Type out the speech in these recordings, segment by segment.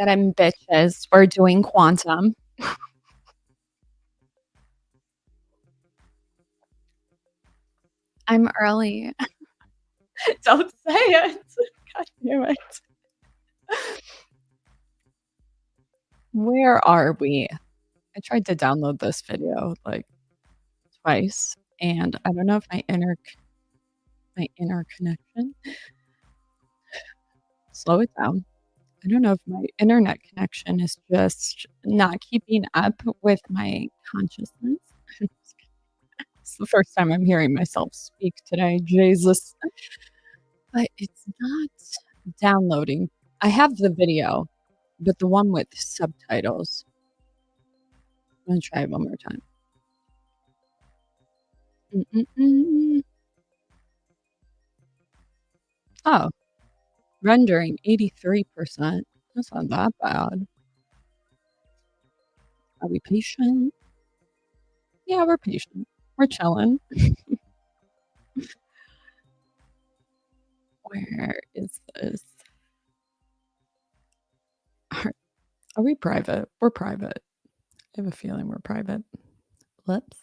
Get him, bitches. We're doing quantum. I'm early. Don't say it. God damn it. Where are we? I tried to download this video like twice, and I don't know if my inner connection. Slow it down. I don't know if my internet connection is just not keeping up with my consciousness. It's the first time I'm hearing myself speak today. Jesus. But it's not downloading. I have the video, but the one with subtitles. I'm gonna try it one more time. Oh, rendering 83%. That's not that bad. Are we patient? Yeah, we're patient. We're chilling. Where is this? Are we private? We're private. I have a feeling we're private. Lips.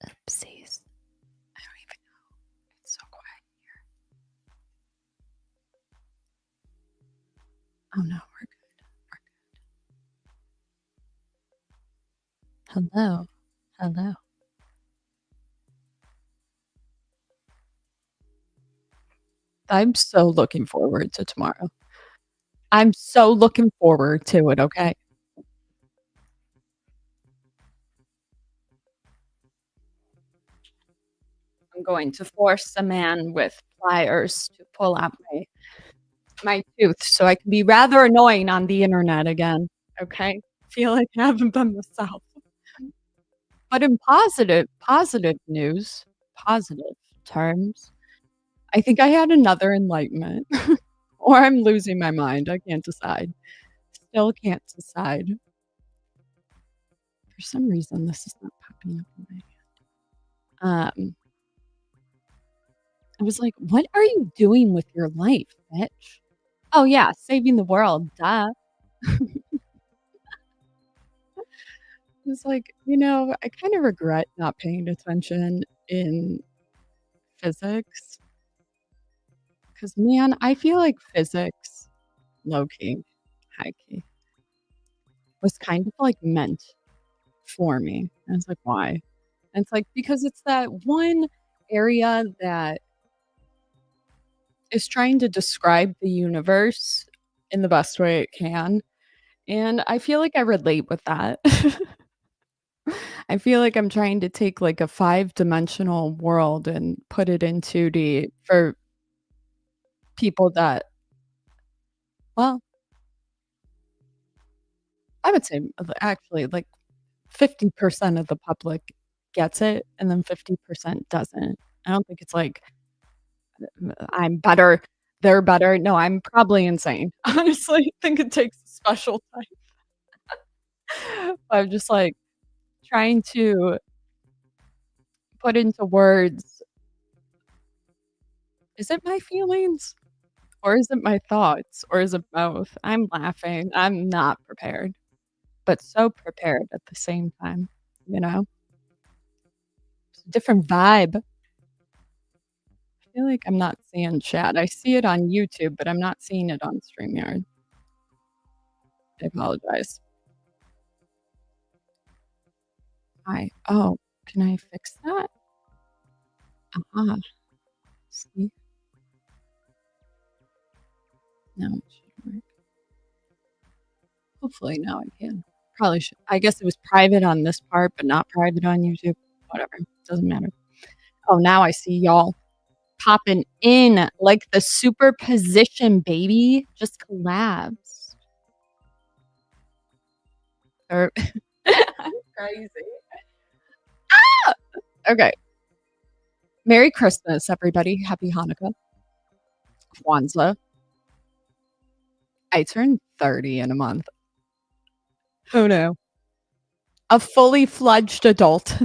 Oopsies. I don't even know. It's so quiet here. Oh no, we're good. We're good. Hello. Hello. I'm so looking forward to tomorrow. I'm so looking forward to it, okay? I'm going to force a man with pliers to pull out my tooth so I can be rather annoying on the internet again, okay? Feel like I haven't been myself. But in positive news, positive terms, I think I had another enlightenment, or I'm losing my mind. I can't decide. Still can't decide. For some reason, this is not popping up in my hand. I was like, "What are you doing with your life, bitch?" "Oh, yeah, saving the world, duh." It's like, I kinda regret not paying attention in physics, 'cause, man, I feel like physics, low-key, high-key, was kind of, like, meant for me. And it's like, "Why?" And it's like, because it's that one area that is trying to describe the universe in the best way it can, and I feel like I relate with that. I feel like I'm trying to take, like, a five-dimensional world and put it in 2D for people that, well, I would say, actually, like, 50% of the public gets it, and then 50% doesn't. I don't think it's like, I'm better, they're better. No, I'm probably insane. Honestly, I think it takes a special type. I'm just, like, trying to put into words, is it my feelings? Or is it my thoughts? Or is it both? I'm laughing. I'm not prepared, but so prepared at the same time, you know? It's a different vibe. I feel like I'm not seeing chat. I see it on YouTube, but I'm not seeing it on StreamYard. I apologize. Oh, can I fix that? Ah, see? Now it should work. Hopefully now I can. Probably should, I guess it was private on this part, but not private on YouTube. Whatever, doesn't matter. Oh, now I see y'all popping in like the superposition, baby, just collapsed. Or I'm crazy. Ah! Okay. Merry Christmas, everybody. Happy Hanukkah. Kwanzaa. I turned 30 in a month. Who knew? A fully fledged adult.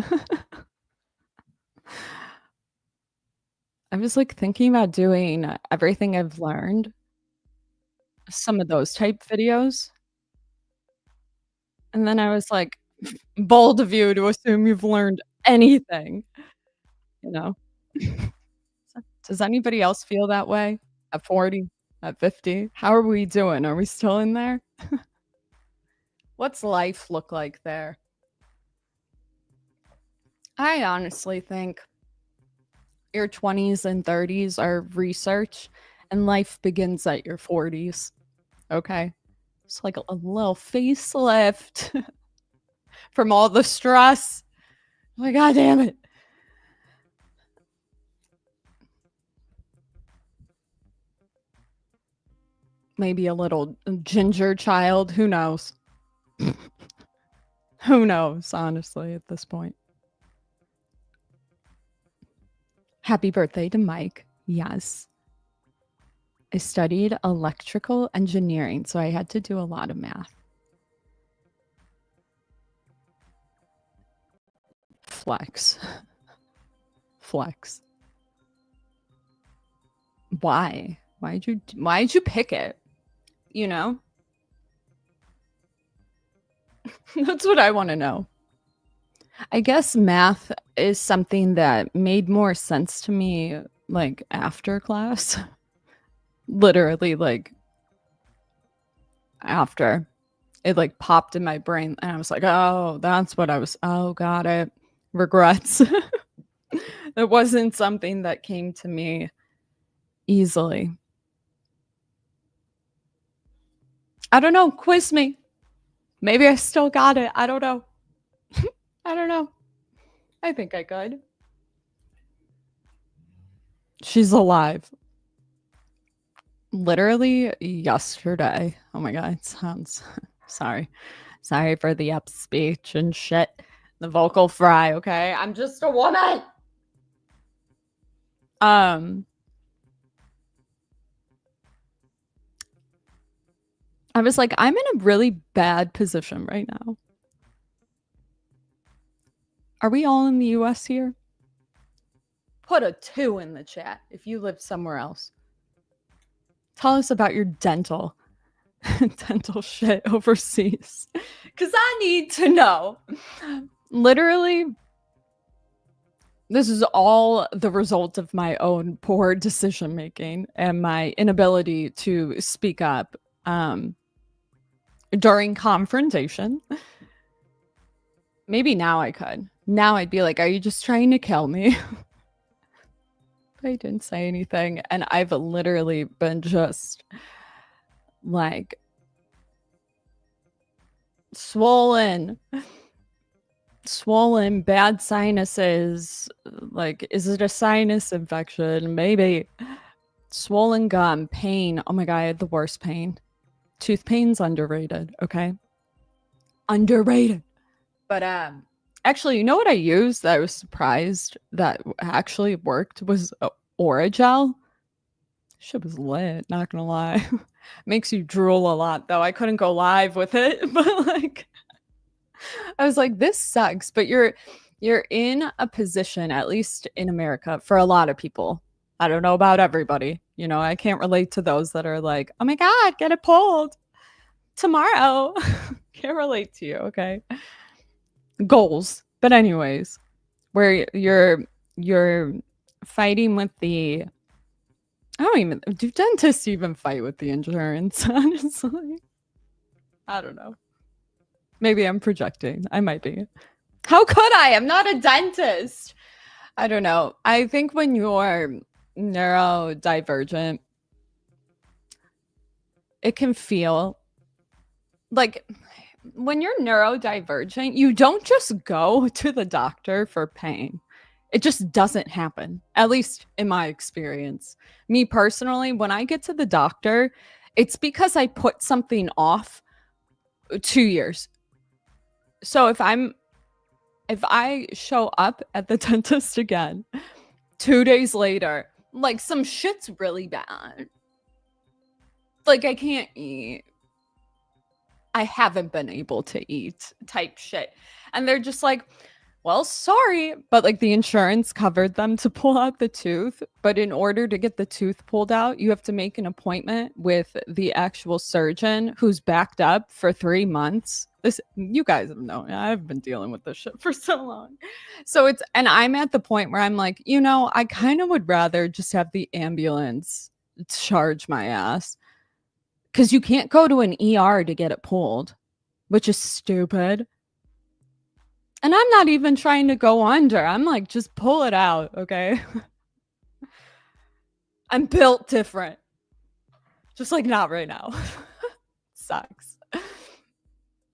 I was, like, thinking about doing everything I've learned some of those type videos, and then I was like, "Bold of you to assume you've learned anything," you know? Does anybody else feel that way at 40, at 50? How are we doing? Are we still in there? What's life look like there? I honestly think your 20s and 30s are research, and life begins at your 40s, okay? It's like a little facelift from all the stress. Like, God damn it. Maybe a little ginger child, who knows? Who knows, honestly, at this point. Happy birthday to Mike. Yes. I studied electrical engineering, so I had to do a lot of math. Flex. Flex. Why? Why'd you pick it? You know? That's what I want to know. I guess math is something that made more sense to me like after class. Literally like after it like popped in my brain and I was like, "Oh, that's what I was oh, got it. Regrets." It wasn't something that came to me easily. I don't know, quiz me. Maybe I still got it. I don't know. I don't know. I think I could. She's alive. Literally yesterday. Oh my god, it sounds sorry. Sorry for the up speech and shit. The vocal fry, okay? I'm just a woman. I was like, I'm in a really bad position right now. Are we all in the US here? Put a 2 in the chat if you live somewhere else. Tell us about your dental shit overseas. Cause I need to know. Literally, this is all the result of my own poor decision making and my inability to speak up during confrontation. Maybe now I could. Now I'd be like, are you just trying to kill me? But I didn't say anything. And I've literally been just like swollen, bad sinuses. Like, is it a sinus infection? Maybe. Swollen gum, pain. Oh my God, I had the worst pain. Tooth pain's underrated, okay? Underrated. But actually, you know what I used that I was surprised that actually worked was Oragel. Shit was lit, not gonna lie. Makes you drool a lot though. I couldn't go live with it, but like I was like, this sucks. But you're in a position, at least in America, for a lot of people. I don't know about everybody. You know, I can't relate to those that are like, oh my God, get it pulled tomorrow. Can't relate to you, okay? Goals. But anyways, where you're fighting with the I don't even do dentists even fight with the insurance, honestly? I don't know. Maybe I'm projecting. I might be. How could I? I'm not a dentist. I don't know. I think when you're neurodivergent, it can feel like when you're neurodivergent, you don't just go to the doctor for pain. It just doesn't happen, at least in my experience. Me personally, when I get to the doctor, it's because I put something off 2 years. So if I show up at the dentist again 2 days later, like some shit's really bad. Like I can't eat. I haven't been able to eat type shit. And they're just like, well, sorry, but, like, the insurance covered them to pull out the tooth, but in order to get the tooth pulled out, you have to make an appointment with the actual surgeon who's backed up for 3 months. This you guys have known, I've been dealing with this shit for so long. So it's and I'm at the point where I'm like, I kinda would rather just have the ambulance charge my ass, because you can't go to an ER to get it pulled, which is stupid. And I'm not even trying to go under. I'm like, just pull it out, okay? I'm built different. Just like not right now. Sucks.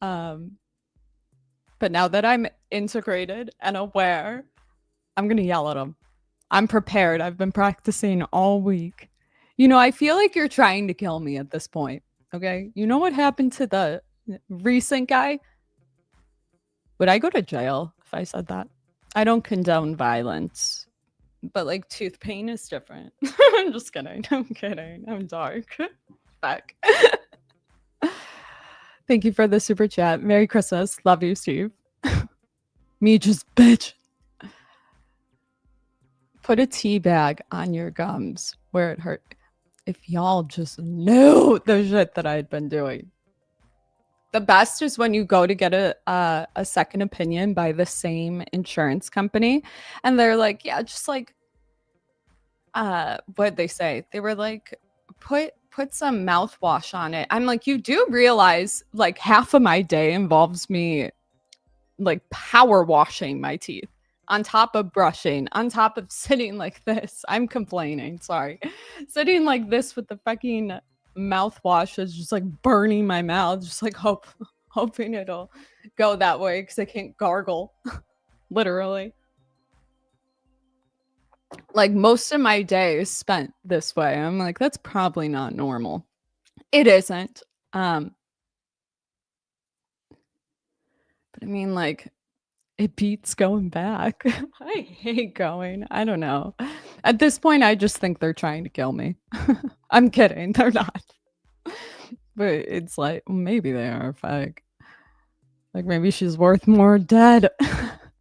But now that I'm integrated and aware, I'm gonna yell at him. I'm prepared. I've been practicing all week. I feel like you're trying to kill me at this point, okay? You know what happened to the recent guy? Would I go to jail if I said that? I don't condone violence, but like tooth pain is different. I'm just kidding. I'm kidding. I'm dark. Fuck. Thank you for the super chat. Merry Christmas. Love you, Steve. Me just bitch. Put a tea bag on your gums where it hurt. If y'all just knew the shit that I'd been doing. The best is when you go to get a second opinion by the same insurance company, and they're like, yeah, just like, what'd they say? They were like, put some mouthwash on it. I'm like, you do realize like half of my day involves me like power washing my teeth on top of brushing, on top of sitting like this. I'm complaining, sorry. Sitting like this with the fucking mouthwash is just like burning my mouth, just like hoping it'll go that way because I can't gargle. Literally. Like most of my day is spent this way. I'm like, that's probably not normal. It isn't. But I mean, like, it beats going back. I hate going. I don't know. At this point, I just think they're trying to kill me. I'm kidding. They're not. But it's like, maybe they are. Fuck. Like, maybe she's worth more dead.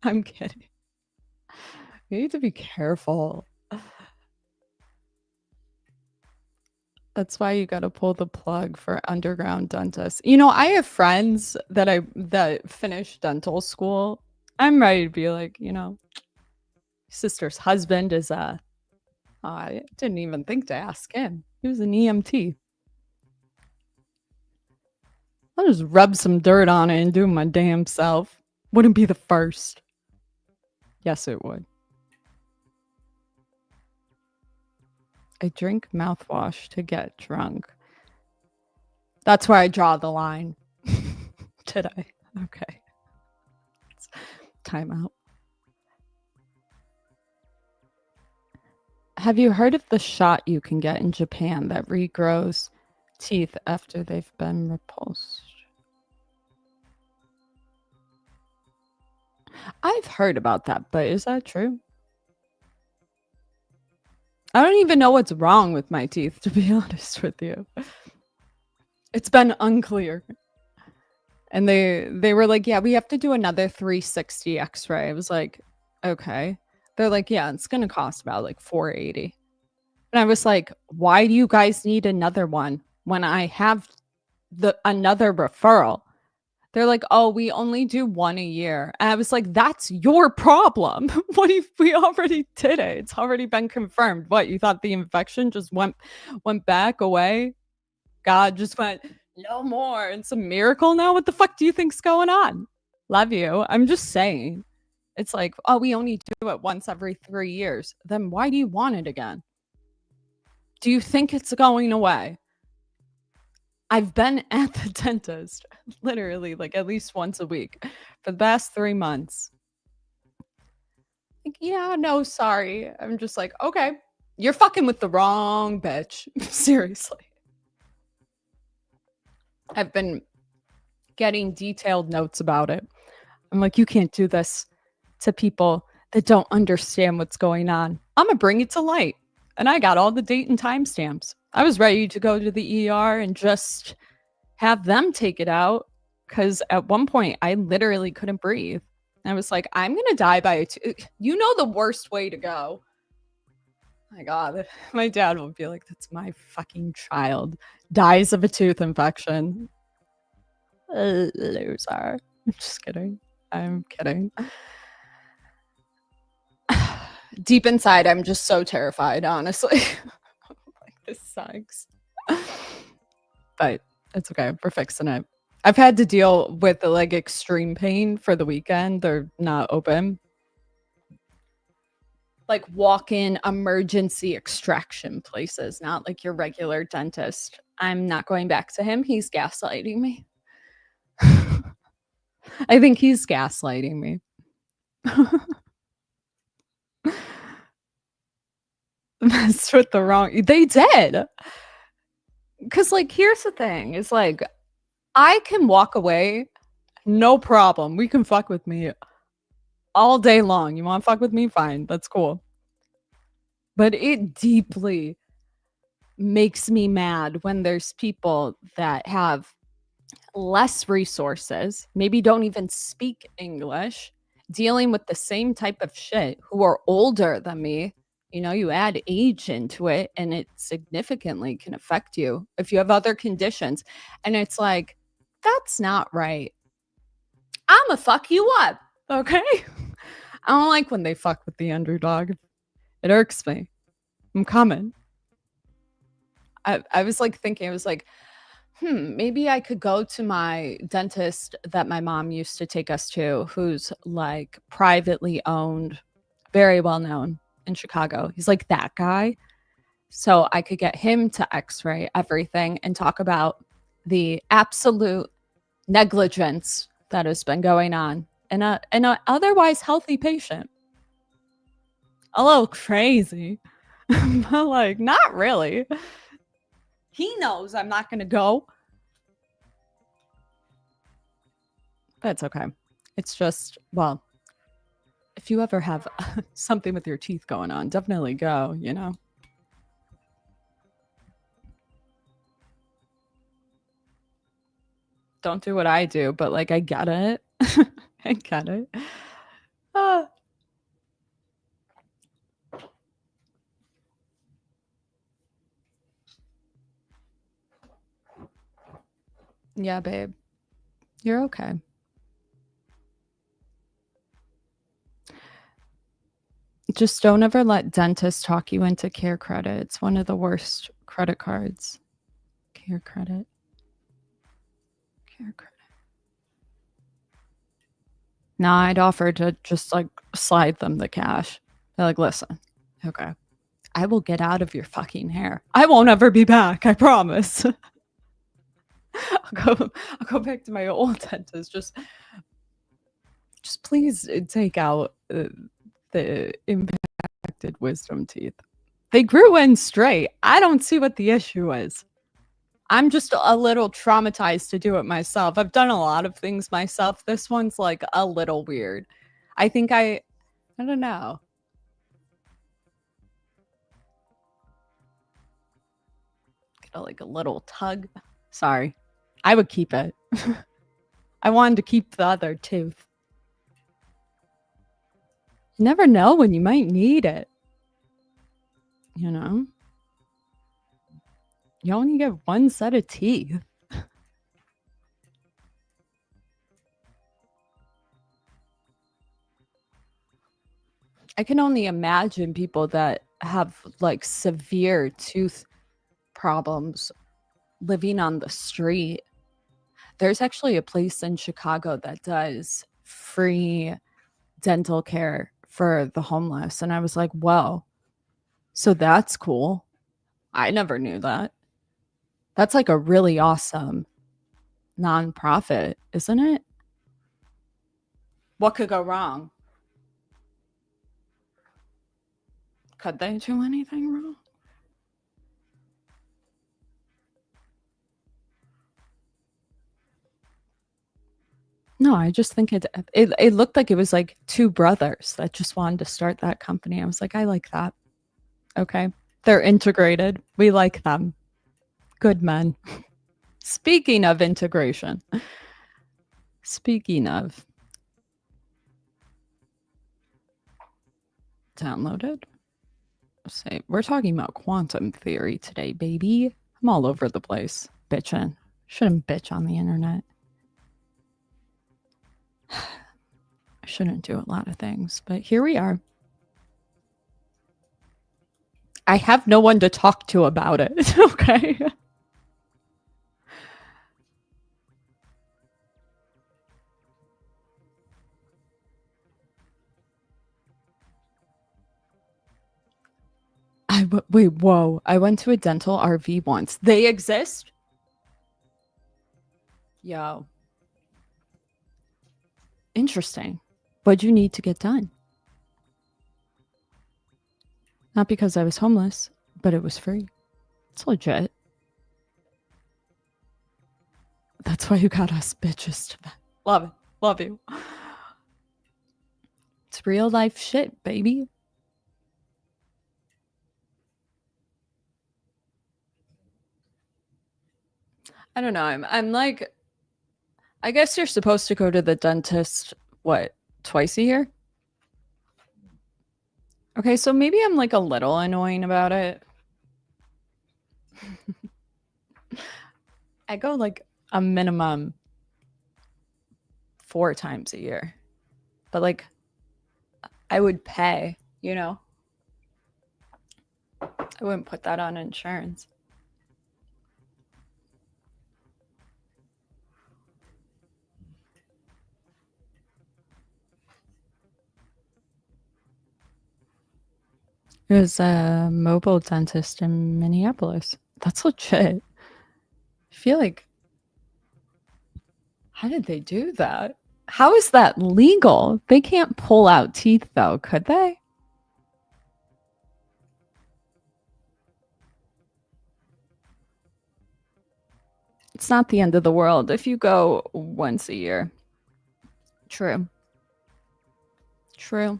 I'm kidding. You need to be careful. That's why you gotta pull the plug for underground dentists. I have friends that finished dental school. I'm ready to be like, sister's husband is I didn't even think to ask him. He was an EMT. I'll just rub some dirt on it and do it my damn self. Wouldn't be the first. Yes, it would. I drink mouthwash to get drunk. That's where I draw the line. Today. Okay. Time out. Have you heard of the shot you can get in Japan that regrows teeth after they've been repulsed? I've heard about that, but is that true? I don't even know what's wrong with my teeth, to be honest with you. It's been unclear. And they were like, yeah, we have to do another 360 x-ray. I was like, okay. They're like, yeah, it's going to cost about like $480. And I was like, why do you guys need another one when I have another referral? They're like, oh, we only do one a year. And I was like, that's your problem. What if we already did it? It's already been confirmed. What, you thought the infection just went back away? God just went, no more. It's a miracle now? What the fuck do you think's going on? Love you. I'm just saying. It's like, oh, we only do it once every 3 years. Then why do you want it again? Do you think it's going away? I've been at the dentist literally like at least once a week for the past 3 months. Like, yeah, no, sorry. I'm just like, okay, you're fucking with the wrong bitch. Seriously. I've been getting detailed notes about it. I'm like, you can't do this to people that don't understand what's going on. I'm going to bring it to light. And I got all the date and timestamps. I was ready to go to the ER and just have them take it out because at one point I literally couldn't breathe. I was like, I'm going to die by a tooth. You know the worst way to go. My God, my dad would be like, that's my fucking child. Dies of a tooth infection. Loser. I'm just kidding. I'm kidding. Deep inside, I'm just so terrified, honestly. Like, this sucks. But it's okay. We're fixing it. I've had to deal with the like extreme pain for the weekend. They're not open. Like walk-in emergency extraction places, not like your regular dentist. I'm not going back to him. He's gaslighting me. I think he's gaslighting me. Messed with the wrong. They did. Because, like, here's the thing: is like, I can walk away, no problem. We can fuck with me all day long. You want to fuck with me? Fine, that's cool. But it deeply makes me mad when there's people that have less resources, maybe don't even speak English, dealing with the same type of shit, who are older than me. You know, you add age into it and it significantly can affect you if you have other conditions. And it's like, that's not right. I'ma fuck you up, okay? I don't like when they fuck with the underdog. It irks me. I'm coming. I was like thinking, I was like, maybe I could go to my dentist that my mom used to take us to, who's like privately owned, very well known in Chicago. He's like that guy. So I could get him to x-ray everything and talk about the absolute negligence that has been going on in a otherwise healthy patient. A little crazy, but like not really. He knows I'm not going to go. That's okay. It's just, well, if you ever have something with your teeth going on, definitely go, you know? Don't do what I do, but like, I get it. I get it. Ah. Yeah, babe. You're okay. Just don't ever let dentists talk you into care credit. It's one of the worst credit cards. Care credit. Care credit. No, I'd offer to just like slide them the cash. They're like, listen, okay, I will get out of your fucking hair. I won't ever be back. I promise. I'll go back to my old dentist. Just please take out the impacted wisdom teeth. They grew in straight. I don't see what the issue is. I'm just a little traumatized to do it myself. I've done a lot of things myself. This one's like a little weird. I think I don't know. Get like a little tug. Sorry. I would keep it. I wanted to keep the other tooth. You never know when you might need it. You know? You only get one set of teeth. I can only imagine people that have like severe tooth problems living on the street. There's actually a place in Chicago that does free dental care for the homeless. And I was like, whoa, so that's cool. I never knew that. That's like a really awesome nonprofit, isn't it? What could go wrong? Could they do anything wrong? No, I just think it looked like it was like two brothers that just wanted to start that company. I was like, I like that. Okay. They're integrated. We like them. Good men. Speaking of integration. Speaking of. Downloaded. Say, we're talking about quantum theory today, baby. I'm all over the place. Bitching. Shouldn't bitch on the internet. I shouldn't do a lot of things, but here we are. I have no one to talk to about it. Okay. Wait, whoa. I went to a dental RV once. They exist? Yo. Interesting. What'd you need to get done? Not because I was homeless, but it was free. It's legit. That's why you got us bitches to that. Love it. Love you. It's real life shit, baby. I don't know. I'm like, I guess you're supposed to go to the dentist, what, twice a year? Okay, so maybe I'm like a little annoying about it. I go like a minimum 4 times a year. But like, I would pay, you know? I wouldn't put that on insurance. There's a mobile dentist in Minneapolis. That's legit. I feel like, how did they do that? How is that legal? They can't pull out teeth though, could they? It's not the end of the world if you go once a year. True. True.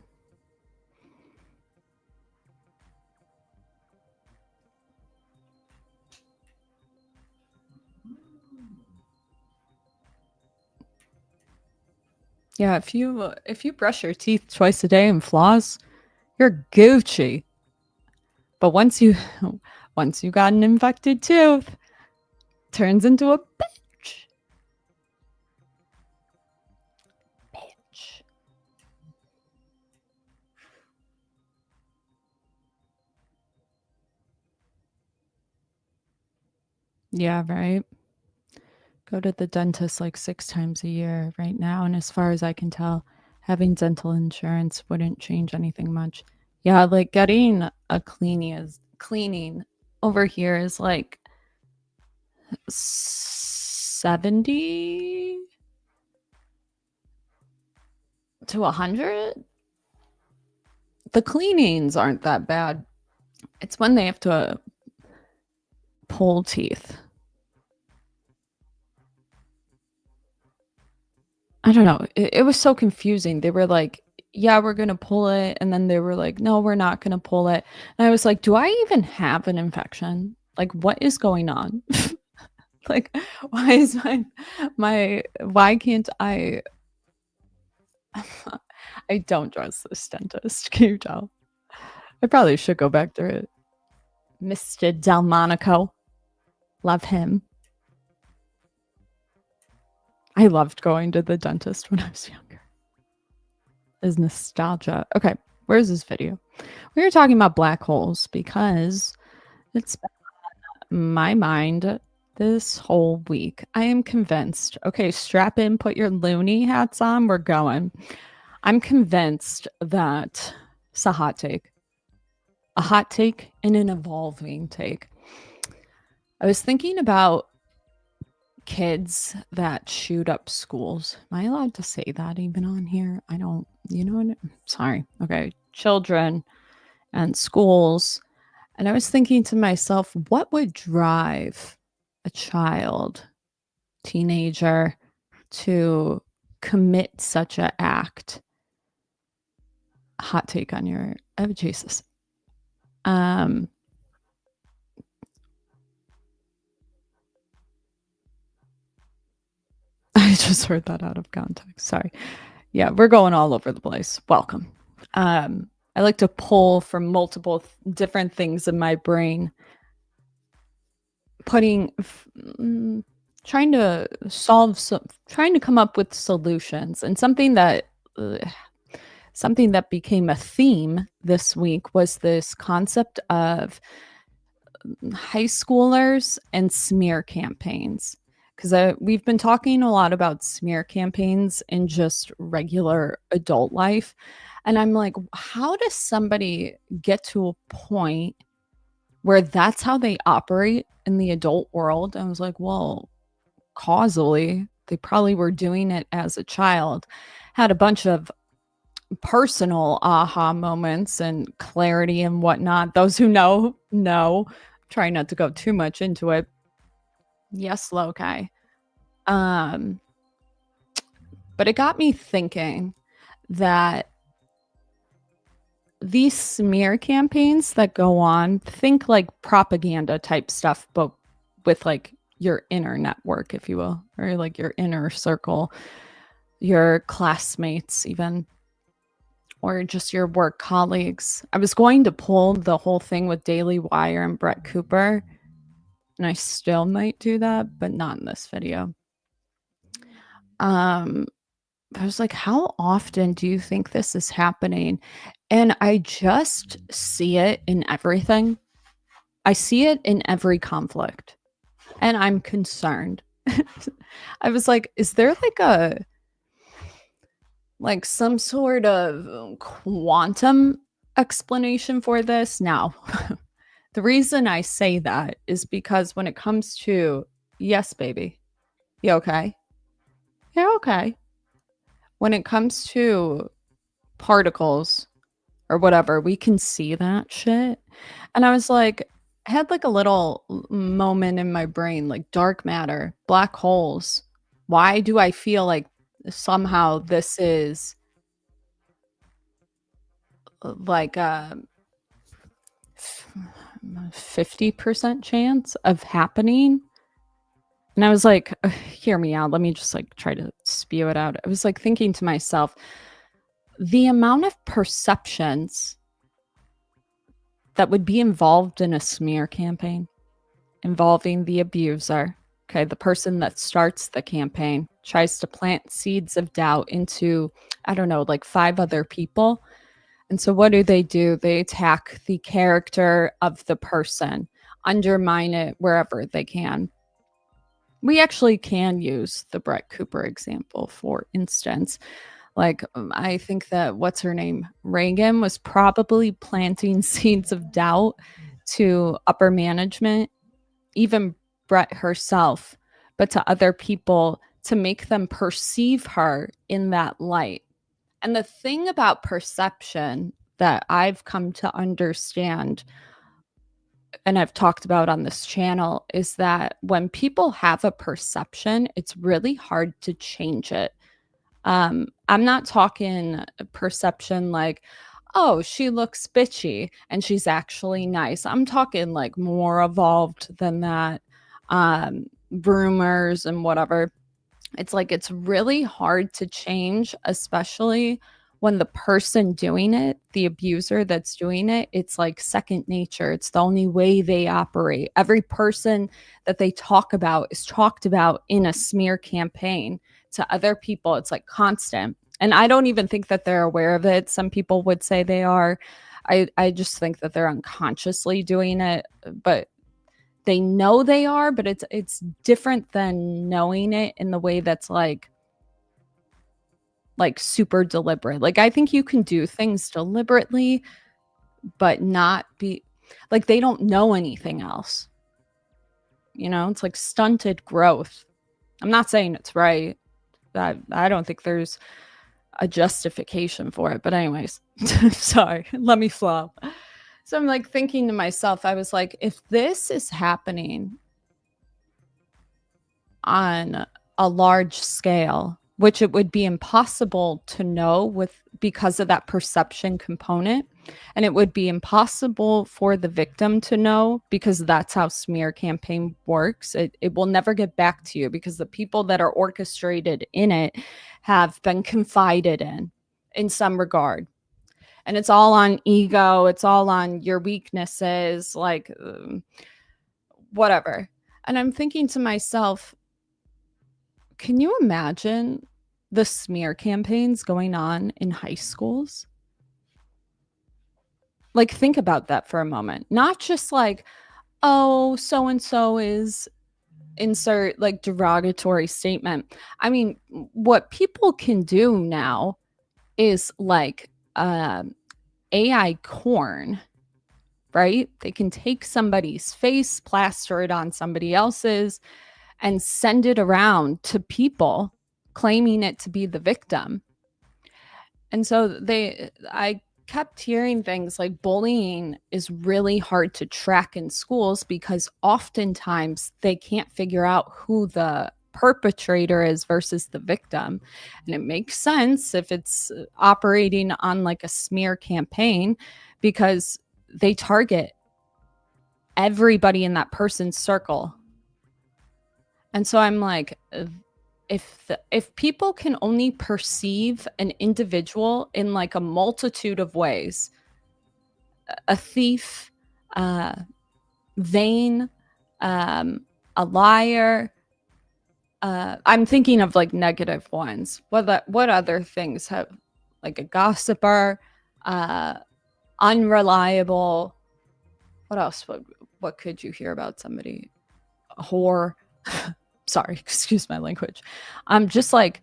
Yeah, if you brush your teeth twice a day and floss, you're Gucci. But once you got an infected tooth, turns into a bitch. Bitch. Yeah, right. Go to the dentist like 6 times a year right now, and as far as I can tell, having dental insurance wouldn't change anything much. Yeah, like getting a cleaning over here is like 70 to 100. The cleanings aren't that bad. It's when they have to pull teeth. I don't know. It was so confusing. They were like, yeah, we're going to pull it. And then they were like, no, we're not going to pull it. And I was like, do I even have an infection? Like, what is going on? Like, why is why can't I? I don't trust this dentist. Can you tell? I probably should go back to it. Mr. Delmonico. Love him. I loved going to the dentist when I was younger. Is nostalgia. Okay, where's this video? We were talking about black holes because it's my mind this whole week. I am convinced. Okay, strap in, put your loony hats on. We're going. I'm convinced that it's a hot take. A hot take and an evolving take. I was thinking about kids that shoot up schools. Am I allowed to say that even on here? I don't, you know what? Sorry. Okay. Children and schools. And I was thinking to myself, what would drive a child, teenager, to commit such an act? Hot take on your, oh, Jesus. I just heard that out of context. Sorry. Yeah, we're going all over the place. Welcome. I like to pull from multiple different things in my brain, putting trying to trying to come up with solutions. And uh, something that became a theme this week was this concept of high schoolers and smear campaigns. Because we've been talking a lot about smear campaigns in just regular adult life. And I'm like, how does somebody get to a point where that's how they operate in the adult world? I was like, well, causally, they probably were doing it as a child. Had a bunch of personal aha moments and clarity and whatnot. Those who know. Try not to go too much into it. Yes, Loki. Um, but it got me thinking that these smear campaigns that go on, think like propaganda type stuff, but with like your inner network, if you will, or like your inner circle, your classmates, even, or just your work colleagues. I was going to pull the whole thing with Daily Wire and Brett Cooper, and I still might do that, but not in this video. I was like, how often do you think this is happening? And I just see it in everything. I see it in every conflict, and I'm concerned. I was like, is there like some sort of quantum explanation for this? Now, the reason I say that is because when it comes to, yes, baby, you okay? Yeah, okay. When it comes to particles or whatever, we can see that shit. And I was like, I had like a little moment in my brain, like dark matter, black holes. Why do I feel like somehow this is like a 50% chance of happening? And I was like, hear me out. Let me just like try to spew it out. I was like thinking to myself, the amount of perceptions that would be involved in a smear campaign involving the abuser, okay, the person that starts the campaign, tries to plant seeds of doubt into, I don't know, like 5 other people. And so what do? They attack the character of the person, undermine it wherever they can. We actually can use the Brett Cooper example, for instance. Like, I think that what's her name? Reagan was probably planting seeds of doubt to upper management, even Brett herself, but to other people to make them perceive her in that light. And the thing about perception that I've come to understand and I've talked about on this channel is that when people have a perception, it's really hard to change it. I'm not talking perception like, oh, she looks bitchy and she's actually nice. I'm talking like more evolved than that. Rumors and whatever. It's like it's really hard to change, especially when the person doing it, the abuser that's doing it, it's like second nature. It's the only way they operate. Every person that they talk about is talked about in a smear campaign to other people. It's like constant. And I don't even think that they're aware of it. Some people would say they are. I just think that they're unconsciously doing it, but they know they are, but it's different than knowing it in the way that's like super deliberate. Like I think you can do things deliberately, but not be like they don't know anything else. You know, it's like stunted growth. I'm not saying it's right. I don't think there's a justification for it. But anyways, sorry, let me flow. So I'm like thinking to myself, I was like, if this is happening on a large scale, which it would be impossible to know because of that perception component, and it would be impossible for the victim to know because that's how smear campaign works. It will never get back to you because the people that are orchestrated in it have been confided in some regard. And it's all on ego. It's all on your weaknesses, like whatever. And I'm thinking to myself, can you imagine the smear campaigns going on in high schools? Like, think about that for a moment. Not just like, oh, so and so is insert like derogatory statement. I mean, what people can do now is like AI corn, right? They can take somebody's face, plaster it on somebody else's, and send it around to people claiming it to be the victim. And so I kept hearing things like bullying is really hard to track in schools because oftentimes they can't figure out who the perpetrator is versus the victim. And it makes sense if it's operating on like a smear campaign because they target everybody in that person's circle. And so I'm like, if people can only perceive an individual in like a multitude of ways, a thief, vain, a liar, I'm thinking of like negative ones. What other things have, like a gossiper, unreliable? What else? What could you hear about somebody? A whore. Sorry, excuse my language. I'm just like,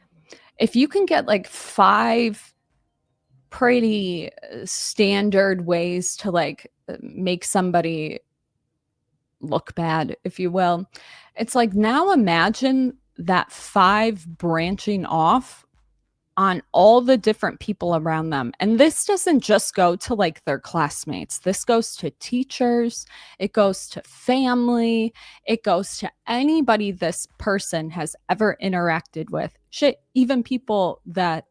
if you can get like 5 pretty standard ways to like make somebody look bad, if you will, it's like, now imagine that 5 branching off on all the different people around them. And this doesn't just go to like their classmates. This goes to teachers. It goes to family. It goes to anybody this person has ever interacted with. Shit, even people that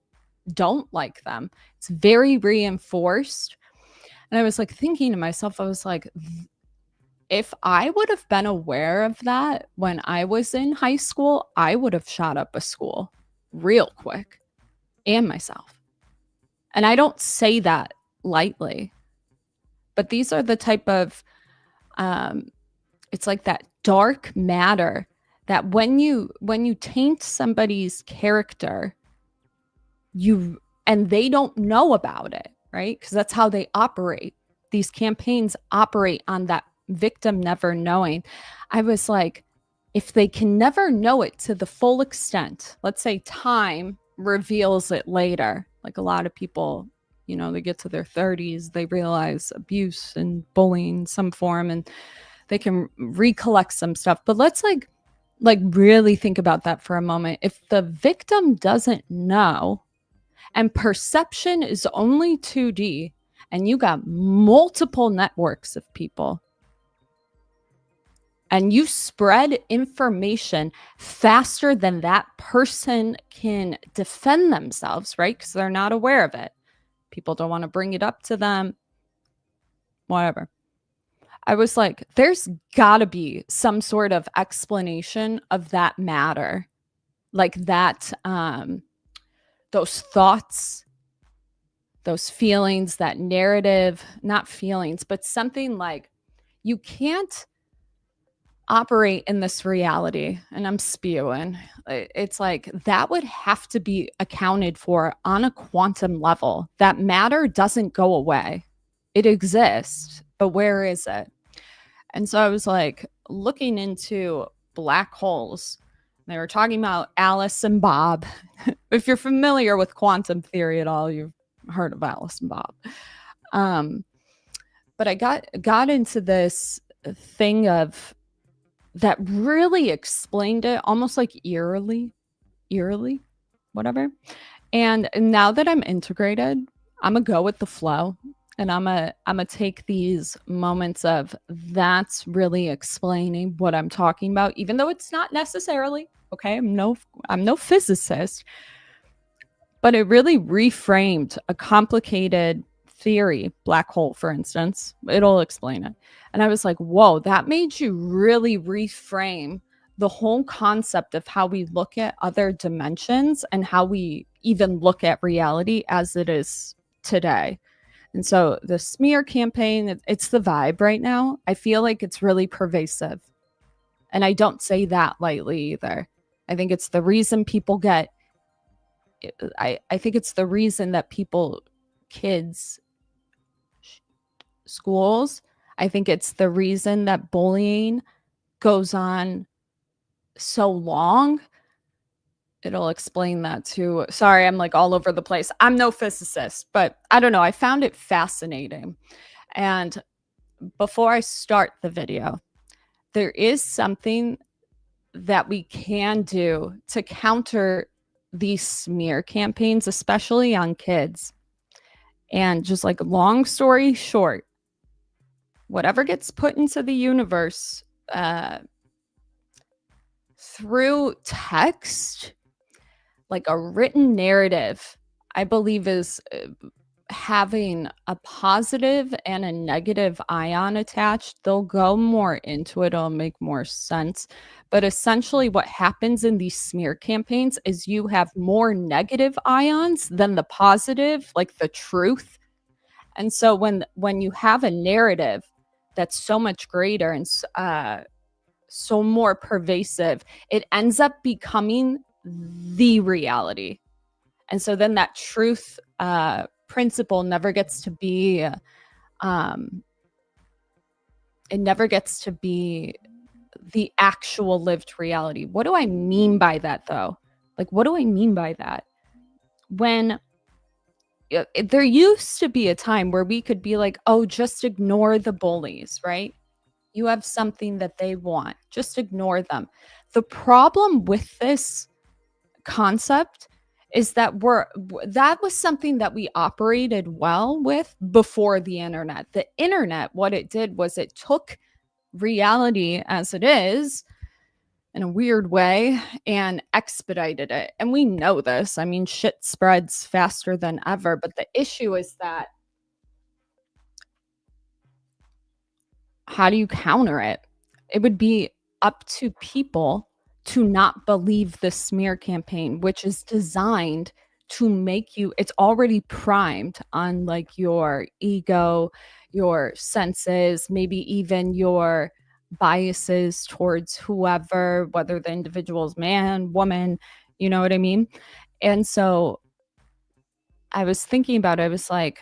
don't like them. It's very reinforced. And I was like thinking to myself, I was like, if I would have been aware of that when I was in high school, I would have shot up a school real quick. And myself. And I don't say that lightly, but these are the type of, it's like that dark matter that when you taint somebody's character, and they don't know about it, right? Because that's how they operate. These campaigns operate on that victim never knowing. I was like, if they can never know it to the full extent, let's say time reveals it later. Like a lot of people, they get to their 30s, they realize abuse and bullying in some form, and they can recollect some stuff. But let's like really think about that for a moment. If the victim doesn't know, and perception is only 2D, and you got multiple networks of people, and you spread information faster than that person can defend themselves, right? Because they're not aware of it. People don't want to bring it up to them, whatever. I was like, there's got to be some sort of explanation of that matter. Like that, those thoughts, those feelings, that narrative, not feelings, but something like, you can't operate in this reality, and I'm spewing. It's like that would have to be accounted for on a quantum level. That matter doesn't go away. It exists, but where is it? And so I was like looking into black holes. They were talking about Alice and Bob. If you're familiar with quantum theory at all, you've heard of Alice and Bob. But I got into this thing of that really explained it almost like eerily, whatever. And now that I'm integrated, I'm gonna go with the flow, and I'm gonna take these moments of that's really explaining what I'm talking about, even though it's not necessarily, okay, I'm no physicist, but it really reframed a complicated theory, black hole, for instance. It'll explain it. And I was like, whoa, that made you really reframe the whole concept of how we look at other dimensions and how we even look at reality as it is today. And so the smear campaign, it's the vibe right now. I feel like it's really pervasive. And I don't say that lightly either. I think it's the reason people get, I think it's the reason that kids, schools, I think it's the reason that bullying goes on so long. It'll explain that too. Sorry, I'm like all over the place. I'm no physicist, but I don't know. I found it fascinating. And before I start the video, there is something that we can do to counter these smear campaigns, especially on kids. And just like long story short, whatever gets put into the universe through text, like a written narrative, I believe is having a positive and a negative ion attached. They'll go more into it, it'll make more sense. But essentially what happens in these smear campaigns is you have more negative ions than the positive, like the truth. And so when you have a narrative that's so much greater and so more pervasive, it ends up becoming the reality. And so then that truth principle never gets to be it never gets to be the actual lived reality. What do I mean by that though? Like, what do I mean by that? When there used to be a time where we could be like, oh, just ignore the bullies, right? You have something that they want, just ignore them. The problem with this concept is that that was something that we operated well with before the internet. The internet, what it did was it took reality as it is in a weird way and expedited it. And we know this. I mean, shit spreads faster than ever. But the issue is that how do you counter it? It would be up to people to not believe the smear campaign, which is designed to make you, it's already primed on like your ego, your senses, maybe even your biases towards whoever, whether the individual is man, woman, you know what I mean? And so I was thinking about it, I was like,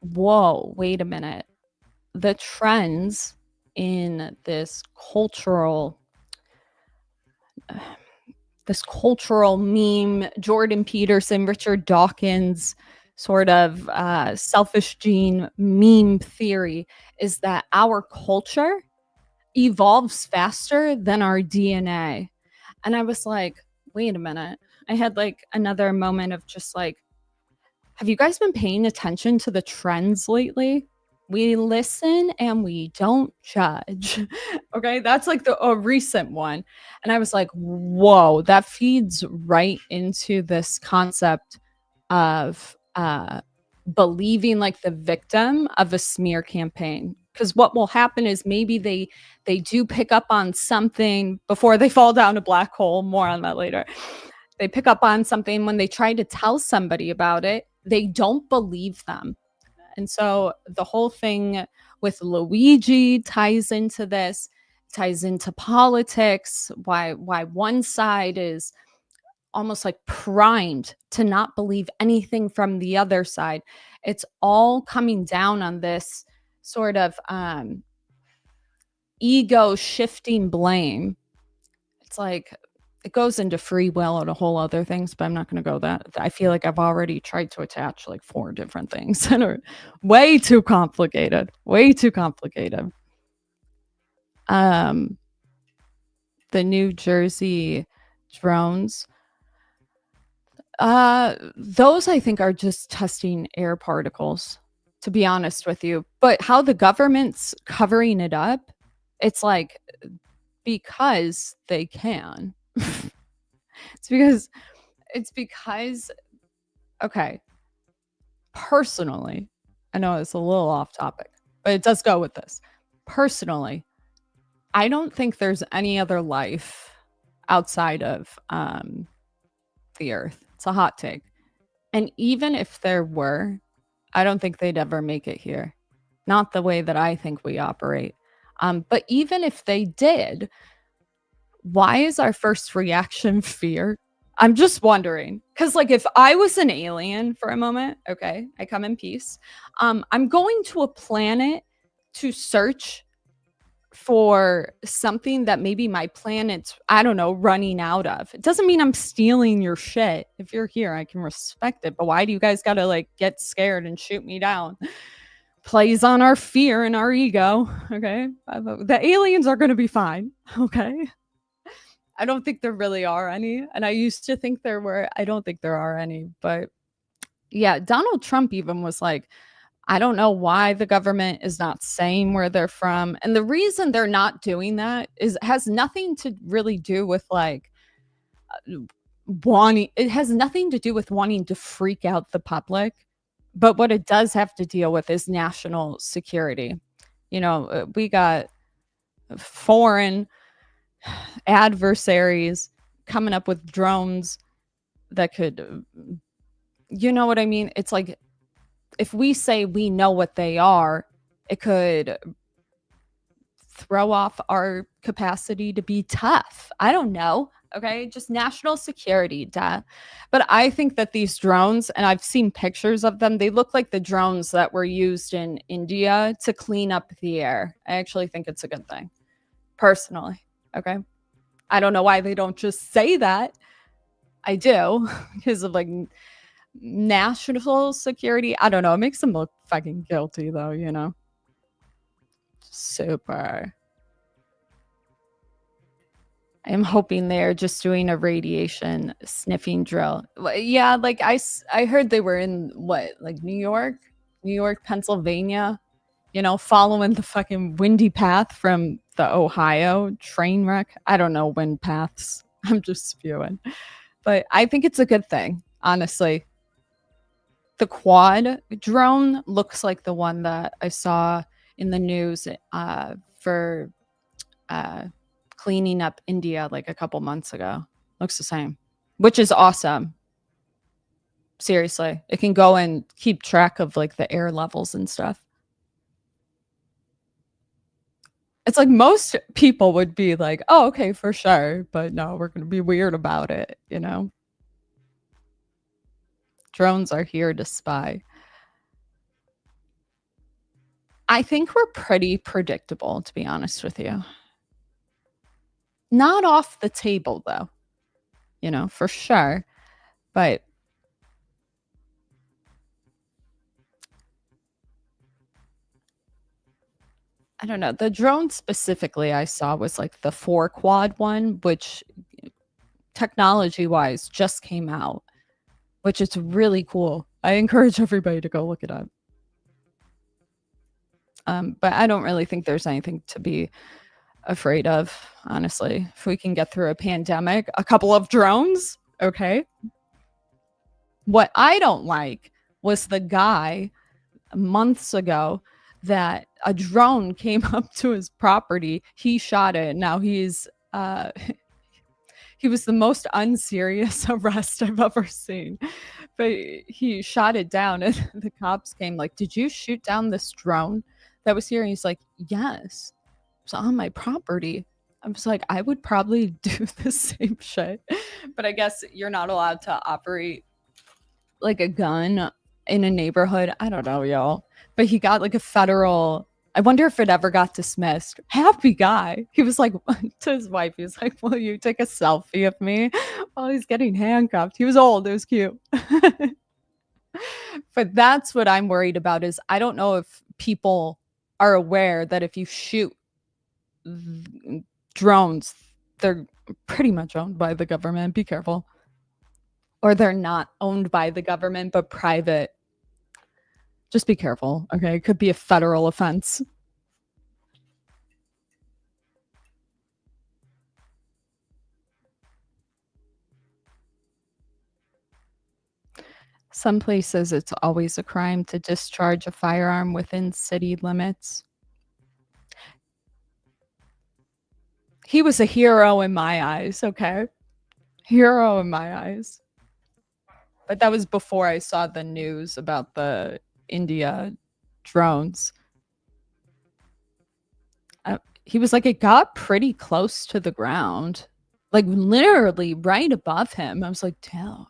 whoa, wait a minute. The trends in this cultural meme, Jordan Peterson, Richard Dawkins sort of selfish gene meme theory is that our culture evolves faster than our DNA. And I was like, wait a minute. I had like another moment of just like, have you guys been paying attention to the trends lately? We listen and we don't judge. Okay, that's like a recent one. And I was like, whoa, that feeds right into this concept of believing like the victim of a smear campaign. Because what will happen is maybe they do pick up on something before they fall down a black hole. More on that later. They pick up on something when they try to tell somebody about it, they don't believe them. And so the whole thing with Luigi ties into this, ties into politics, why one side is almost like primed to not believe anything from the other side. It's all coming down on this sort of ego shifting blame. It's like it goes into free will and a whole other things, but I'm not going to go that. I feel like I've already tried to attach like 4 different things that are way too complicated. The New Jersey drones, those I think are just testing air particles, to be honest with you. But how the government's covering it up, it's like because they can. It's because okay, personally, I know it's a little off topic, but it does go with this. Personally, I don't think there's any other life outside of the earth. It's a hot take. And even if there were, I don't think they'd ever make it here. Not the way that I think we operate. But even if they did, why is our first reaction fear? I'm just wondering. Because, like, if I was an alien for a moment, okay, I come in peace. I'm going to a planet to search for something that maybe my planet's, I don't know, running out of. It doesn't mean I'm stealing your shit. If you're here, I can respect it. But why do you guys gotta like get scared and shoot me down? Plays on our fear and our ego. Okay. The aliens are gonna be fine. Okay. I don't think there really are any. And I used to think there were. I don't think there are any. But yeah, Donald Trump even was like, I don't know why the government is not saying where they're from. And the reason they're not doing that is has nothing to really do with like wanting it has nothing to do with wanting to freak out the public. But what it does have to deal with is national security. We got foreign adversaries coming up with drones that could, you know what I mean? It's like if we say we know what they are, it could throw off our capacity to be tough. I don't know. Okay. Just national security, duh. But I think that these drones, and I've seen pictures of them, they look like the drones that were used in India to clean up the air. I actually think it's a good thing, personally. Okay. I don't know why they don't just say that. I do because of like national security. I don't know. It makes them look fucking guilty, though. Super. I'm hoping they're just doing a radiation sniffing drill. Yeah, like I heard they were in what, like New York, Pennsylvania, following the fucking windy path from the Ohio train wreck. I don't know wind paths. I'm just spewing. But I think it's a good thing, honestly. The quad drone looks like the one that I saw in the news for cleaning up India like a couple months ago. Looks the same, which is awesome. Seriously, it can go and keep track of like the air levels and stuff. It's like most people would be like, oh, okay, for sure. But no, we're going to be weird about it, Drones are here to spy. I think we're pretty predictable, to be honest with you. Not off the table, though, for sure. But I don't know. The drone specifically I saw was like the 4 quad one, which technology wise just came out, which is really cool. I encourage everybody to go look it up. But I don't really think there's anything to be afraid of, honestly. If we can get through a pandemic, a couple of drones, okay. What I don't like was the guy months ago that a drone came up to his property. He shot it. Now he's he was the most unserious arrest I've ever seen. But he shot it down and the cops came like, "Did you shoot down this drone that was here?" And he's like, "Yes. It's on my property." I was like, I would probably do the same shit. But I guess you're not allowed to operate like a gun in a neighborhood. I don't know, y'all. But he got like a federal. I wonder if it ever got dismissed. Happy guy. He was like to his wife, he was like, "Will you take a selfie of me while he's getting handcuffed?" He was old. It was cute. But that's what I'm worried about is I don't know if people are aware that if you shoot drones, they're pretty much owned by the government. Be careful. Or they're not owned by the government, but private. Just be careful, okay? It could be a federal offense. Some places, it's always a crime to discharge a firearm within city limits. He was a hero in my eyes, okay? Hero in my eyes. But that was before I saw the news about the India drones. He was like, it got pretty close to the ground, like literally right above him. I was like, damn,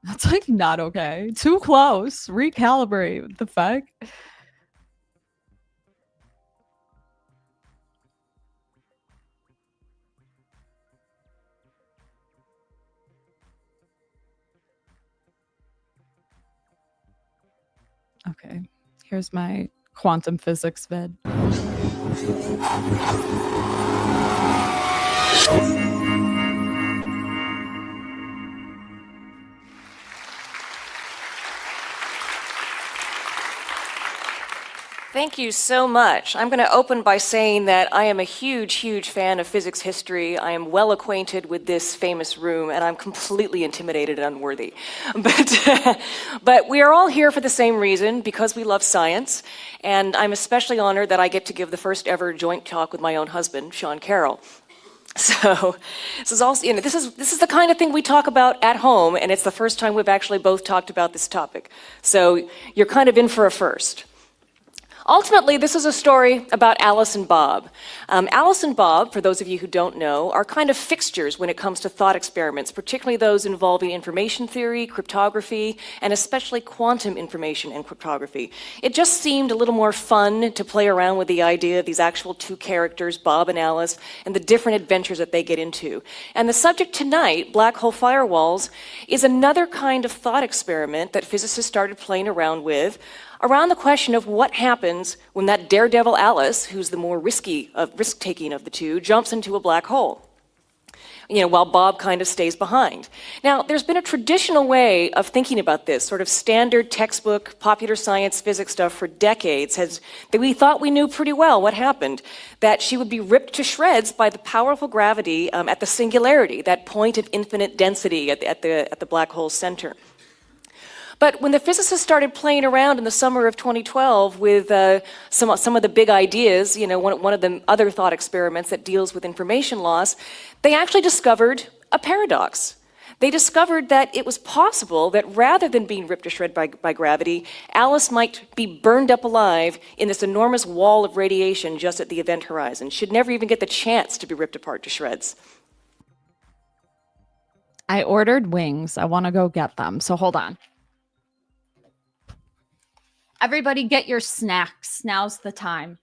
that's like not okay. Too close. Recalibrate. What the fuck? Okay, here's my quantum physics vid. Thank you so much. I'm going to open by saying that I am a huge, huge fan of physics history. I am well acquainted with this famous room, and I'm completely intimidated and unworthy. But we are all here for the same reason, because we love science, and I'm especially honored that I get to give the first ever joint talk with my own husband, Sean Carroll. So this is also, this is the kind of thing we talk about at home, and it's the first time we've actually both talked about this topic. So you're kind of in for a first. Ultimately, this is a story about Alice and Bob. Alice and Bob, for those of you who don't know, are kind of fixtures when it comes to thought experiments, particularly those involving information theory, cryptography, and especially quantum information and cryptography. It just seemed a little more fun to play around with the idea of these actual two characters, Bob and Alice, and the different adventures that they get into. And the subject tonight, black hole firewalls, is another kind of thought experiment that physicists started playing around with, around the question of what happens when that daredevil Alice, who's the more risk-taking of the two, jumps into a black hole, while Bob kind of stays behind. Now, there's been a traditional way of thinking about this, sort of standard textbook, popular science, physics stuff for decades, that we thought we knew pretty well what happened, that she would be ripped to shreds by the powerful gravity at the singularity, that point of infinite density at the black hole's center. But when the physicists started playing around in the summer of 2012 with some of the big ideas, one of the other thought experiments that deals with information loss, they actually discovered a paradox. They discovered that it was possible that rather than being ripped to shreds by gravity, Alice might be burned up alive in this enormous wall of radiation just at the event horizon. She'd never even get the chance to be ripped apart to shreds. I ordered wings. I want to go get them. So hold on. Everybody get your snacks. Now's the time.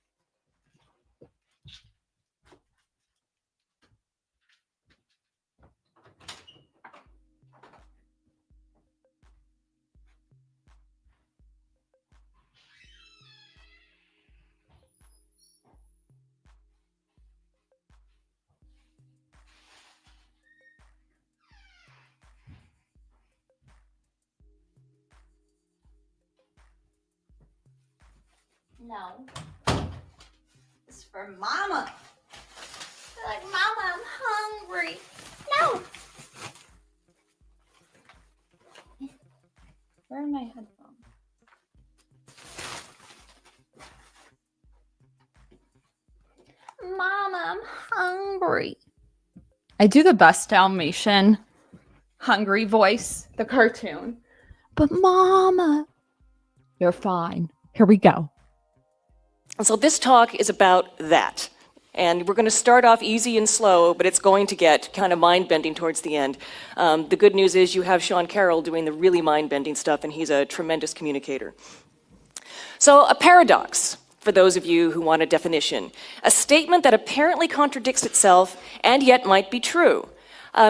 No. It's for Mama. Like, Mama, I'm hungry. No. Where are my headphones? Mama, I'm hungry. I do the best Dalmatian hungry voice, the cartoon. But Mama, you're fine. Here we go. And so this talk is about that. And we're going to start off easy and slow, but it's going to get kind of mind-bending towards the end. The good news is you have Sean Carroll doing the really mind-bending stuff, and he's a tremendous communicator. So a paradox, for those of you who want a definition. A statement that apparently contradicts itself and yet might be true.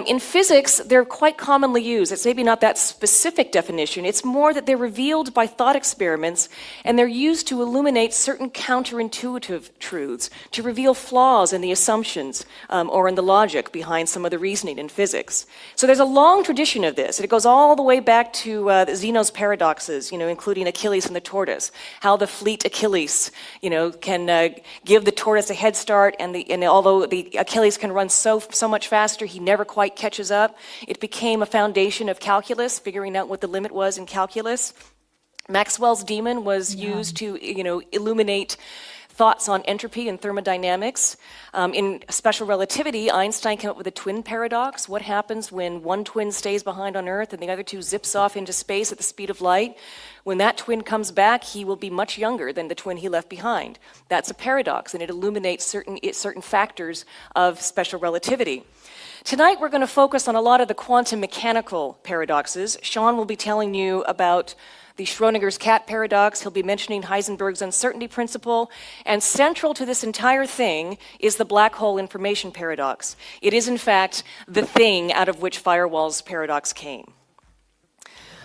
In physics, they're quite commonly used. It's maybe not that specific definition. It's more that they're revealed by thought experiments, and they're used to illuminate certain counterintuitive truths, to reveal flaws in the assumptions or in the logic behind some of the reasoning in physics. So there's a long tradition of this. It goes all the way back to Zeno's paradoxes, including Achilles and the tortoise, how the fleet Achilles, can give the tortoise a head start, and although the Achilles can run so much faster, he never quite catches up. It became a foundation of calculus, figuring out what the limit was in calculus. Maxwell's demon was used to, illuminate thoughts on entropy and thermodynamics. In special relativity, Einstein came up with a twin paradox. What happens when one twin stays behind on Earth and the other two zips off into space at the speed of light? When that twin comes back, he will be much younger than the twin he left behind. That's a paradox, and it illuminates certain factors of special relativity. Tonight, we're going to focus on a lot of the quantum mechanical paradoxes. Sean will be telling you about the Schrodinger's cat paradox. He'll be mentioning Heisenberg's uncertainty principle. And central to this entire thing is the black hole information paradox. It is, in fact, the thing out of which Firewall's paradox came.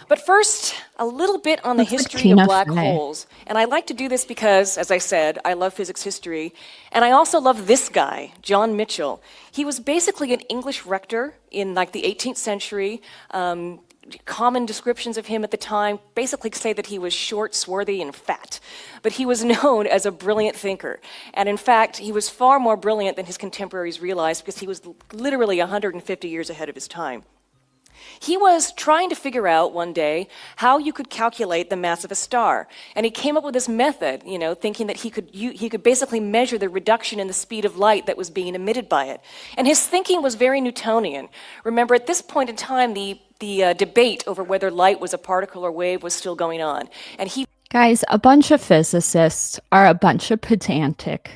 But first, a little bit on the history of black holes. And I like to do this because, as I said, I love physics history. And I also love this guy, John Mitchell. He was basically an English rector in like the 18th century. Common descriptions of him at the time basically say that he was short, swarthy, and fat. But he was known as a brilliant thinker. And in fact, he was far more brilliant than his contemporaries realized because he was literally 150 years ahead of his time. He was trying to figure out one day how you could calculate the mass of a star. And he came up with this method, thinking that he could basically measure the reduction in the speed of light that was being emitted by it. And his thinking was very Newtonian. Remember, at this point in time, the debate over whether light was a particle or wave was still going on. And Guys, a bunch of physicists are a bunch of pedantic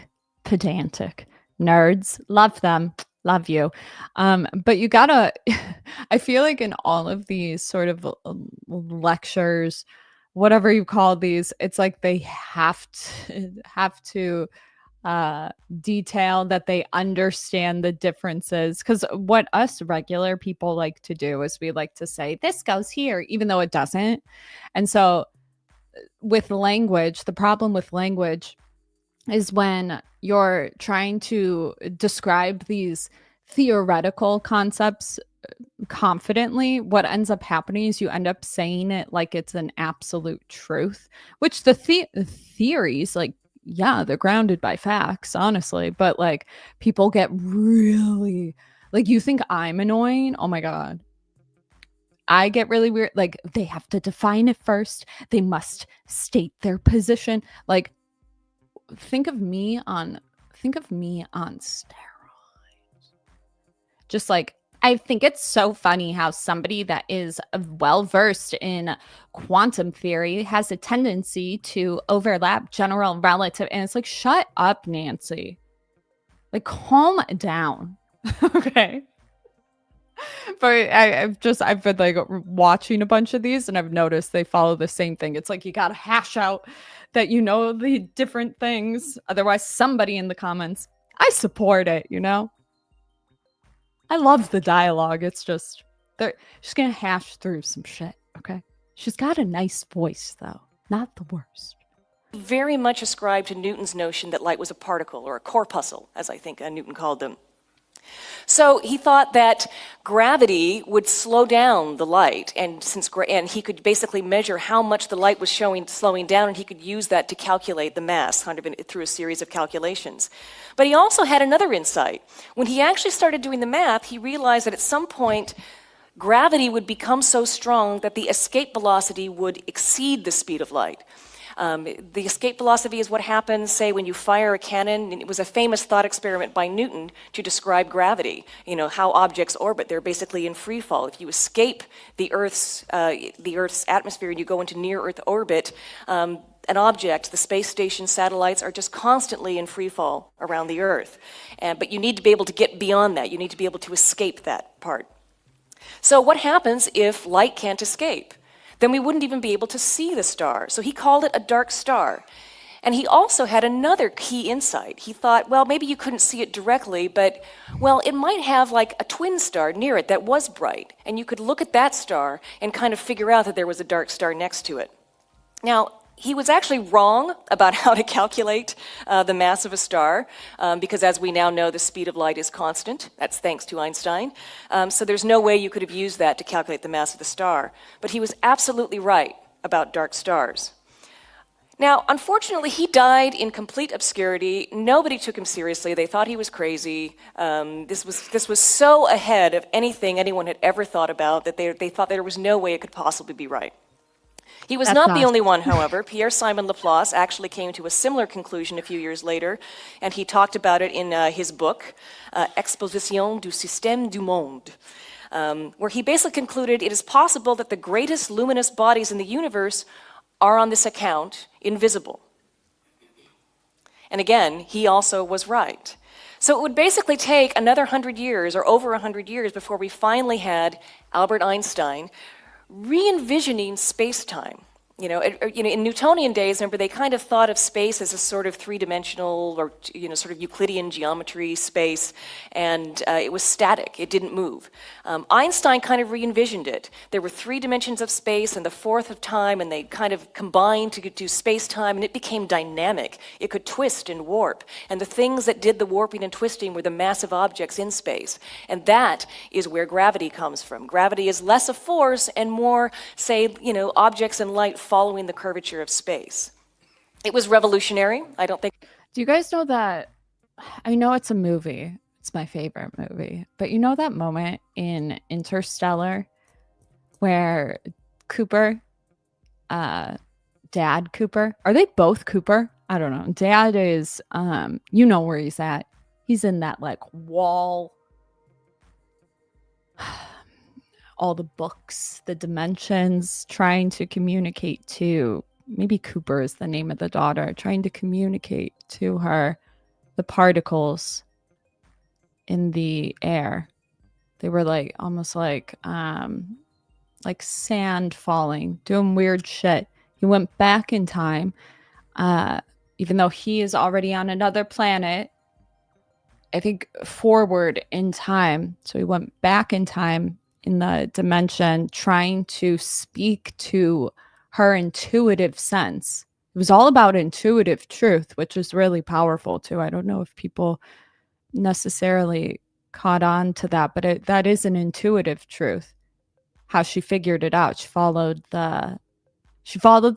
nerds. Love them. Love you. But you gotta, I feel like in all of these sort of lectures, whatever you call these, it's like they have to detail that they understand the differences. Because what us regular people like to do is we like to say, this goes here, even though it doesn't. And so with language, the problem with language is when you're trying to describe these theoretical concepts confidently, what ends up happening is you end up saying it like it's an absolute truth, which the theories, like, yeah, they're grounded by facts, honestly, but like people get really, like, you think I'm annoying? Oh my God. I get really weird. Like, they have to define it first. They must state their position. Like, think of me on steroids. Just like, I think it's so funny how somebody that is well versed in quantum theory has a tendency to overlap general relative, and it's like, shut up, Nancy. Like, calm down. Okay. But I've been like watching a bunch of these, and I've noticed they follow the same thing. It's like, you gotta hash out that you know the different things. Otherwise, somebody in the comments, I support it, I love the dialogue. It's just, they're just gonna hash through some shit, okay? She's got a nice voice, though. Not the worst. very much ascribed to Newton's notion that light was a particle, or a corpuscle, as I think Newton called them. So he thought that gravity would slow down the light, and he could basically measure how much the light was slowing down, and he could use that to calculate the mass through a series of calculations. But he also had another insight. When he actually started doing the math, he realized that at some point gravity would become so strong that the escape velocity would exceed the speed of light. The escape velocity is what happens, say, when you fire a cannon. And it was a famous thought experiment by Newton to describe gravity, how objects orbit. They're basically in free fall. If you escape the Earth's atmosphere and you go into near-Earth orbit, an object, the space station satellites, are just constantly in free fall around the Earth. But you need to be able to get beyond that. You need to be able to escape that part. So what happens if light can't escape? Then we wouldn't even be able to see the star. So he called it a dark star. And he also had another key insight. He thought, well, maybe you couldn't see it directly, but, well, it might have like a twin star near it that was bright. And you could look at that star and kind of figure out that there was a dark star next to it. Now, he was actually wrong about how to calculate the mass of a star, because as we now know, the speed of light is constant. That's thanks to Einstein. So there's no way you could have used that to calculate the mass of the star. But he was absolutely right about dark stars. Now, unfortunately, he died in complete obscurity. Nobody took him seriously. They thought he was crazy. This was so ahead of anything anyone had ever thought about that they thought there was no way it could possibly be right. He was That's not the us. only one, however. Pierre-Simon Laplace actually came to a similar conclusion a few years later, and he talked about it in his book, Exposition du système du monde, where he basically concluded it is possible that the greatest luminous bodies in the universe are on this account invisible. And again, he also was right. So it would basically take another 100 years or over 100 years before we finally had Albert Einstein re-envisioning space-time. In Newtonian days, remember, they kind of thought of space as a sort of three-dimensional or, sort of Euclidean geometry space, and it was static, it didn't move. Einstein kind of re-envisioned it. There were 3 dimensions of space and the 4th of time, and they kind of combined to do space-time, and it became dynamic. It could twist and warp, and the things that did the warping and twisting were the massive objects in space. And that is where gravity comes from. Gravity is less a force and more, say, objects in light following the curvature of space. It was revolutionary. I don't think... Do you guys know that? I know it's a movie. It's my favorite movie. But you know that moment in Interstellar where Cooper, Dad Cooper, are they both Cooper? I don't know. Dad is, you know where he's at. He's in that like wall, all the books, the dimensions, trying to communicate to, maybe Cooper is the name of the daughter, trying to communicate to her the particles in the air. They were like almost like sand falling, doing weird shit. He went back in time, even though he is already on another planet, I think forward in time. So he went back in time in the dimension, trying to speak to her intuitive sense. It was all about intuitive truth, which is really powerful too. I don't know if people necessarily caught on to that, but that is an intuitive truth. How she figured it out. She followed the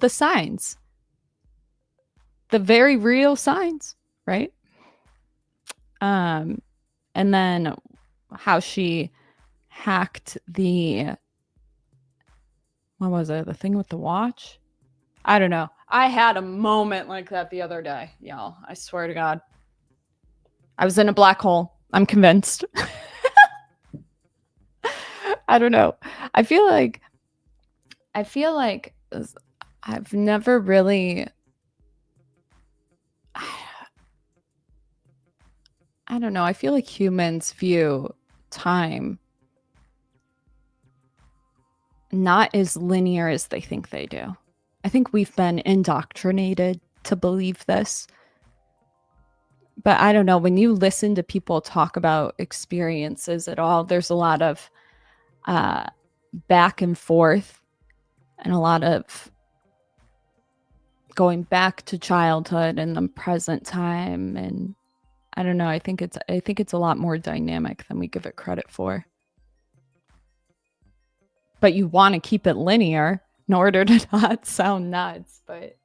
signs. The very real signs, right? And then how she hacked what was it? The thing with the watch? I don't know. I had a moment like that the other day, y'all. I swear to God. I was in a black hole. I'm convinced. I don't know. I feel like I've never really, I don't know. I feel like humans view time not as linear as they think they do. I think we've been indoctrinated to believe this. But I don't know, when you listen to people talk about experiences at all, there's a lot of back and forth and a lot of going back to childhood and the present time. And I don't know, I think it's a lot more dynamic than we give it credit for. But you want to keep it linear in order to not sound nuts. But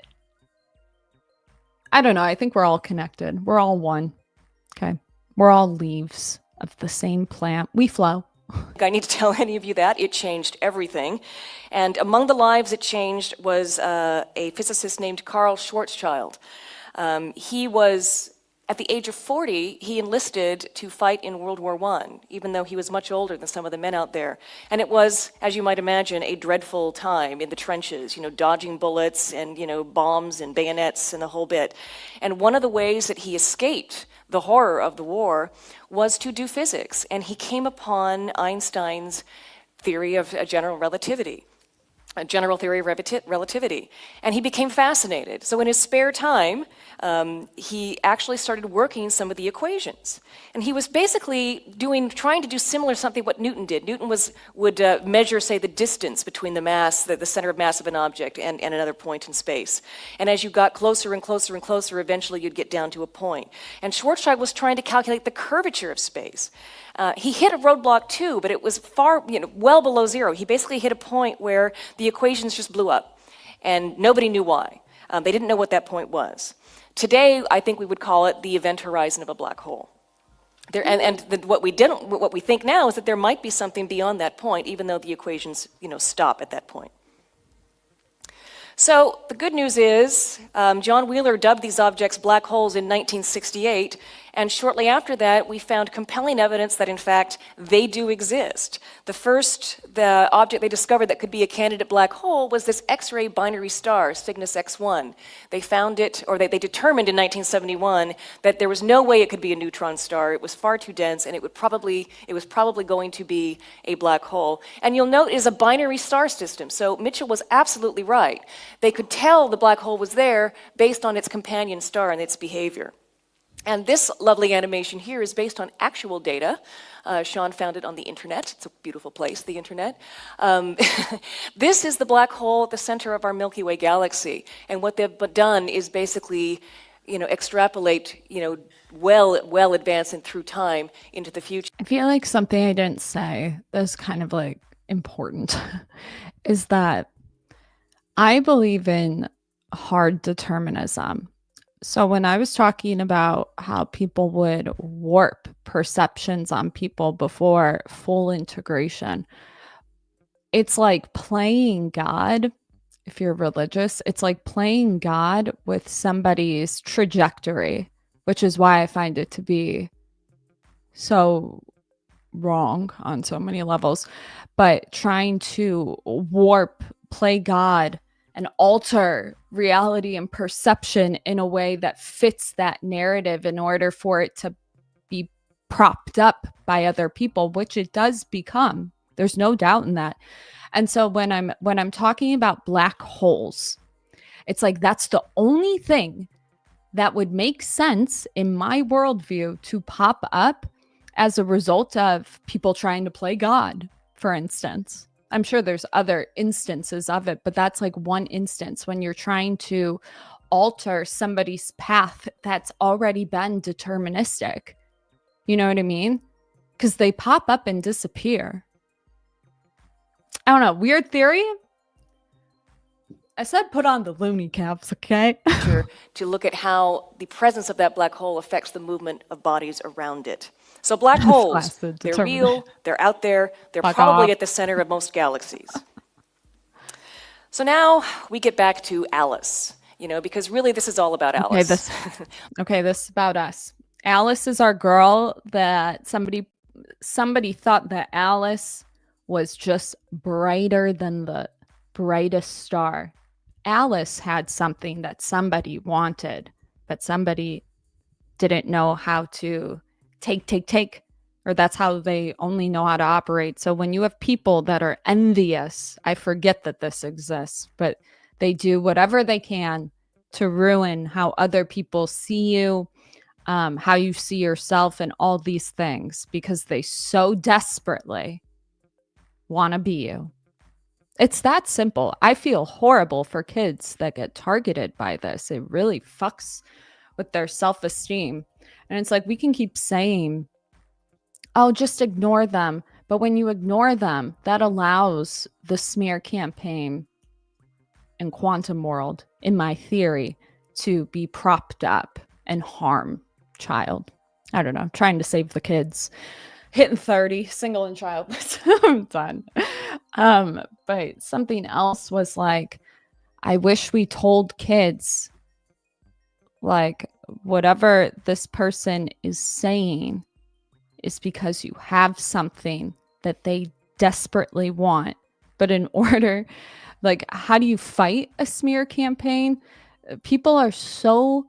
I don't know. I think we're all connected. We're all one. Okay. We're all leaves of the same plant. We flow. I need to tell any of you that. It changed everything. And among the lives it changed was a physicist named Carl Schwarzschild. He was, at the age of 40, he enlisted to fight in World War I, even though he was much older than some of the men out there. And it was, as you might imagine, a dreadful time in the trenches, dodging bullets and, bombs and bayonets and the whole bit. And one of the ways that he escaped the horror of the war was to do physics. And he came upon Einstein's theory of general relativity. A general theory of relativity. And he became fascinated. So in his spare time, he actually started working some of the equations. And he was basically trying to do similar something what Newton did. Newton would measure, say, the distance between the center of mass of an object and another point in space. And as you got closer and closer and closer, eventually you'd get down to a point. And Schwarzschild was trying to calculate the curvature of space. He hit a roadblock too, but it was well below zero. He basically hit a point where the equations just blew up, and nobody knew why. They didn't know what that point was. Today, I think we would call it the event horizon of a black hole. What we think now is that there might be something beyond that point, even though the equations, stop at that point. So the good news is John Wheeler dubbed these objects black holes in 1968, and shortly after that, we found compelling evidence that, in fact, they do exist. The object they discovered that could be a candidate black hole was this X-ray binary star, Cygnus X1. They found it, or they determined in 1971 that there was no way it could be a neutron star. It was far too dense, and it was probably going to be a black hole. And you'll note it is a binary star system, so Mitchell was absolutely right. They could tell the black hole was there based on its companion star and its behavior. And this lovely animation here is based on actual data. Sean found it on the internet. It's a beautiful place, the internet. This is the black hole at the center of our Milky Way galaxy. And what they've done is basically, extrapolate, well advancing through time into the future. I feel like something I didn't say that's kind of like important is that I believe in hard determinism. So when I was talking about how people would warp perceptions on people before full integration, it's like playing God. If you're religious, it's like playing God with somebody's trajectory, which is why I find it to be so wrong on so many levels. But trying to play God and alter reality and perception in a way that fits that narrative in order for it to be propped up by other people, which it does become. There's no doubt in that. And so when I'm talking about black holes, it's like that's the only thing that would make sense in my worldview to pop up as a result of people trying to play God, for instance. I'm sure there's other instances of it, but that's like one instance when you're trying to alter somebody's path that's already been deterministic. You know what I mean? Because they pop up and disappear. I don't know. Weird theory? I said put on the loony caps, okay? To look at how the presence of that black hole affects the movement of bodies around it. So black holes, they're real, they're out there, they're probably at the center of most galaxies. So now we get back to Alice, because really this is all about Alice. This is about us. Alice is our girl that somebody thought that Alice was just brighter than the brightest star. Alice had something that somebody wanted, but somebody didn't know how to take, or that's how they only know how to operate. So when you have people that are envious, I forget that this exists, but they do whatever they can to ruin how other people see you, how you see yourself, and all these things because they so desperately want to be you. It's that simple. I feel horrible for kids that get targeted by this. It really fucks with their self-esteem. And it's like we can keep saying, oh, just ignore them. But when you ignore them, that allows the smear campaign in quantum world, in my theory, to be propped up and harm child. I don't know, trying to save the kids. Hitting 30, single and childless. I'm done. But something else was like, I wish we told kids, like, whatever this person is saying is because you have something that they desperately want. But in order, like, how do you fight a smear campaign? People are so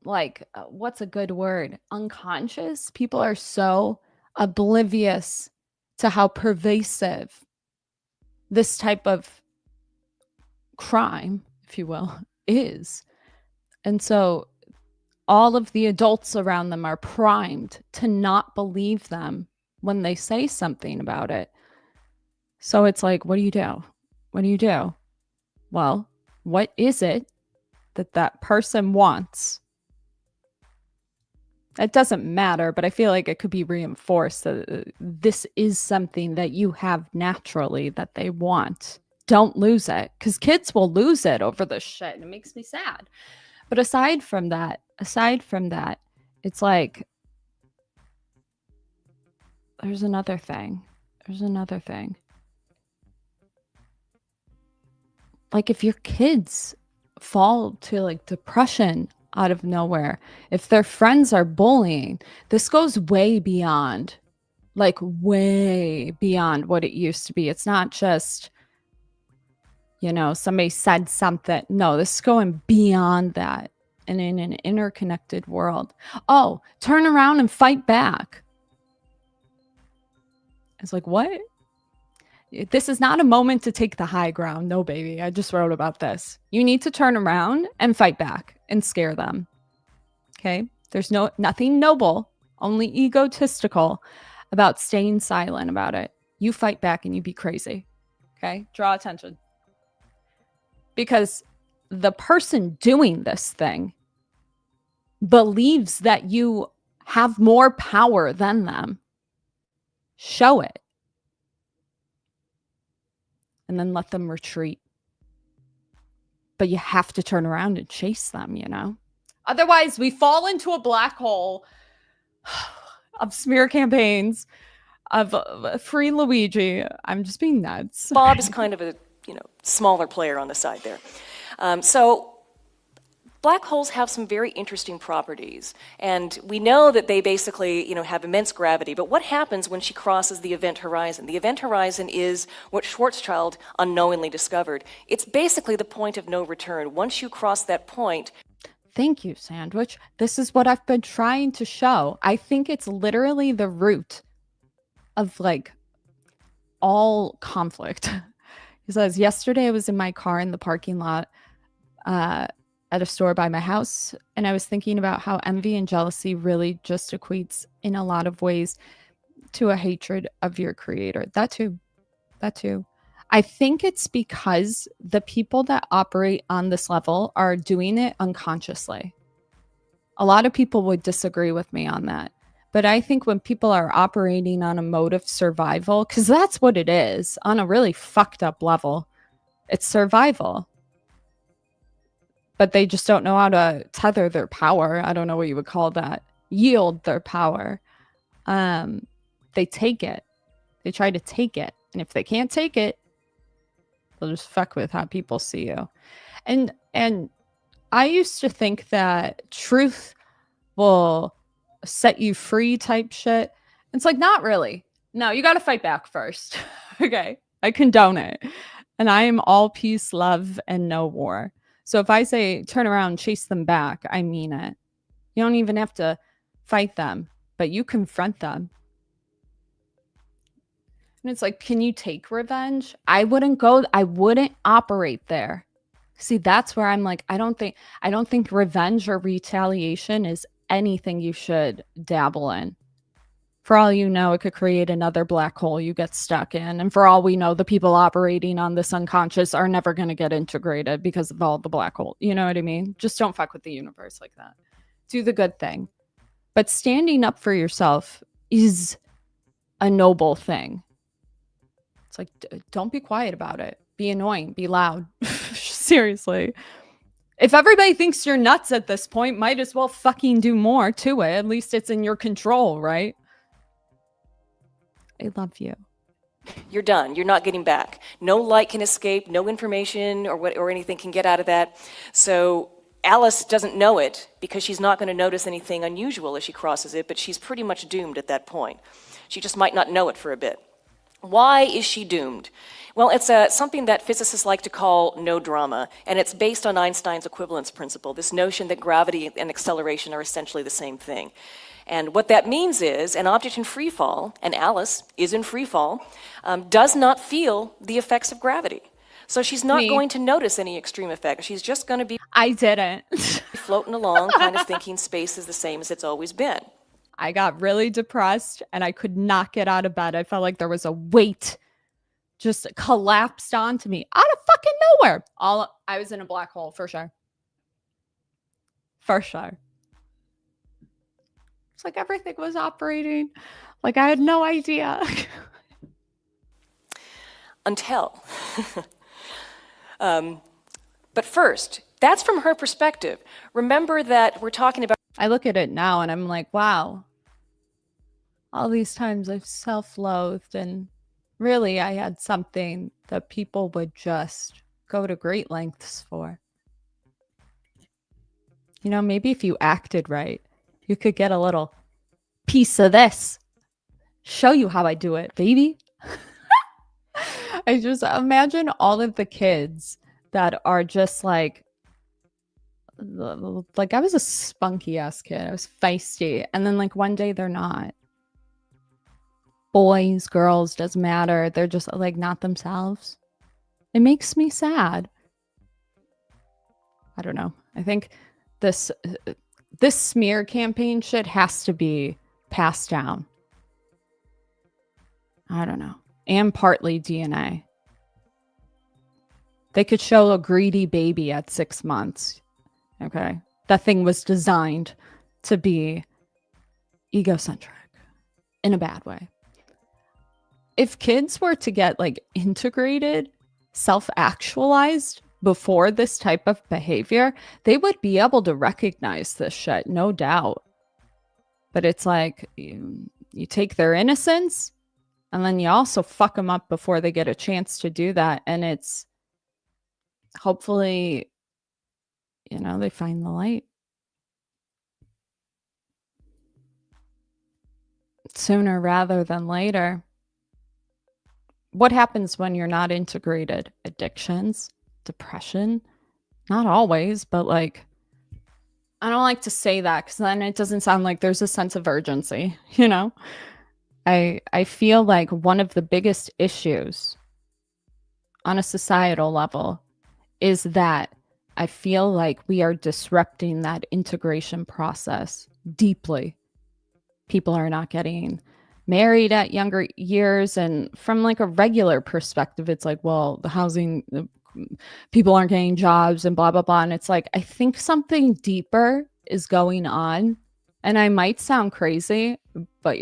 like, what's a good word? Unconscious. People are so oblivious to how pervasive this type of crime, if you will, is. And so all of the adults around them are primed to not believe them when they say something about it. So it's like, what do you do? What do you do? Well, what is it that person wants? It doesn't matter, but I feel like it could be reinforced that this is something that you have naturally that they want. Don't lose it, because kids will lose it over this shit, and it makes me sad. But aside from that, it's like, there's another thing. like if your kids fall to like depression out of nowhere, if their friends are bullying, this goes way beyond, like way beyond what it used to be. It's not just, you know, somebody said something. No, this is going beyond that and in an interconnected world. Oh, turn around and fight back. It's like, what? This is not a moment to take the high ground. No, baby. I just wrote about this. You need to turn around and fight back and scare them. Okay? There's nothing noble, only egotistical about staying silent about it. You fight back and you be crazy. Okay? Draw attention. Because the person doing this thing believes that you have more power than them. Show it. And then let them retreat. But you have to turn around and chase them, you know? Otherwise, we fall into a black hole of smear campaigns, of free Luigi. I'm just being nuts. Bob is kind of a, smaller player on the side there. So black holes have some very interesting properties, and we know that they basically, have immense gravity. But what happens when she crosses the event horizon? The event horizon is what Schwarzschild unknowingly discovered. It's basically the point of no return. Once you cross that point. Thank you, Sandwich. This is what I've been trying to show. I think it's literally the root of like all conflict. He says, yesterday I was in my car in the parking lot at a store by my house, and I was thinking about how envy and jealousy really just equates in a lot of ways to a hatred of your creator. That too. I think it's because the people that operate on this level are doing it unconsciously. A lot of people would disagree with me on that. But I think when people are operating on a mode of survival, because that's what it is, on a really fucked up level, it's survival. But they just don't know how to tether their power. I don't know what you would call that. Yield their power. They take it. They try to take it. And if they can't take it, they'll just fuck with how people see you. And I used to think that truth will set you free type shit. It's like, not really. No, you got to fight back first. Okay. I condone it. And I am all peace, love, and no war. So if I say turn around and chase them back, I mean it. You don't even have to fight them, but you confront them. And it's like, can you take revenge? I wouldn't operate there. See, that's where I'm like, I don't think revenge or retaliation is anything you should dabble in. For all you know, it could create another black hole you get stuck in. And for all we know, the people operating on this unconscious are never going to get integrated because of all the black hole. You know what I mean? Just don't fuck with the universe like that. Do the good thing. But standing up for yourself is a noble thing. It's like, don't be quiet about it. Be annoying. Be loud. Seriously. If everybody thinks you're nuts at this point, might as well fucking do more to it. At least it's in your control, right? I love you. You're done. You're not getting back. No light can escape. No information or anything can get out of that. So Alice doesn't know it because she's not going to notice anything unusual as she crosses it, but she's pretty much doomed at that point. She just might not know it for a bit. Why is she doomed? Well, it's something that physicists like to call no drama, and it's based on Einstein's equivalence principle, this notion that gravity and acceleration are essentially the same thing. And what that means is an object in free fall, and Alice is in free fall, does not feel the effects of gravity. So she's not going to notice any extreme effect. She's just going to be I didn't. floating along, kind of thinking space is the same as it's always been. I got really depressed and I could not get out of bed. I felt like there was a weight just collapsed onto me out of fucking nowhere. I was in a black hole for sure. For sure. It's like everything was operating like I had no idea. Until. But first, that's from her perspective. Remember that we're talking about. I look at it now and I'm like, wow. All these times I've self-loathed, and really I had something that people would just go to great lengths for. You know, maybe if you acted right, you could get a little piece of this. Show you how I do it, baby. I just imagine all of the kids that are just like I was a spunky ass kid. I was feisty. And then like one day they're not. Boys, girls, doesn't matter. They're just like not themselves. It makes me sad. I don't know. I think this smear campaign shit has to be passed down. I don't know. And partly DNA. They could show a greedy baby at 6 months. Okay. That thing was designed to be egocentric in a bad way. If kids were to get like integrated, self-actualized before this type of behavior, they would be able to recognize this shit, no doubt. But it's like you take their innocence and then you also fuck them up before they get a chance to do that. And it's hopefully, you know, they find the light sooner rather than later. What happens when you're not integrated? Addictions, depression, not always, but like, I don't like to say that because then it doesn't sound like there's a sense of urgency, you know? I feel like one of the biggest issues on a societal level is that I feel like we are disrupting that integration process deeply. People are not getting married at younger years, and from like a regular perspective, it's like, well, the housing, people aren't getting jobs and blah blah blah. And it's like, I think something deeper is going on, and I might sound crazy, but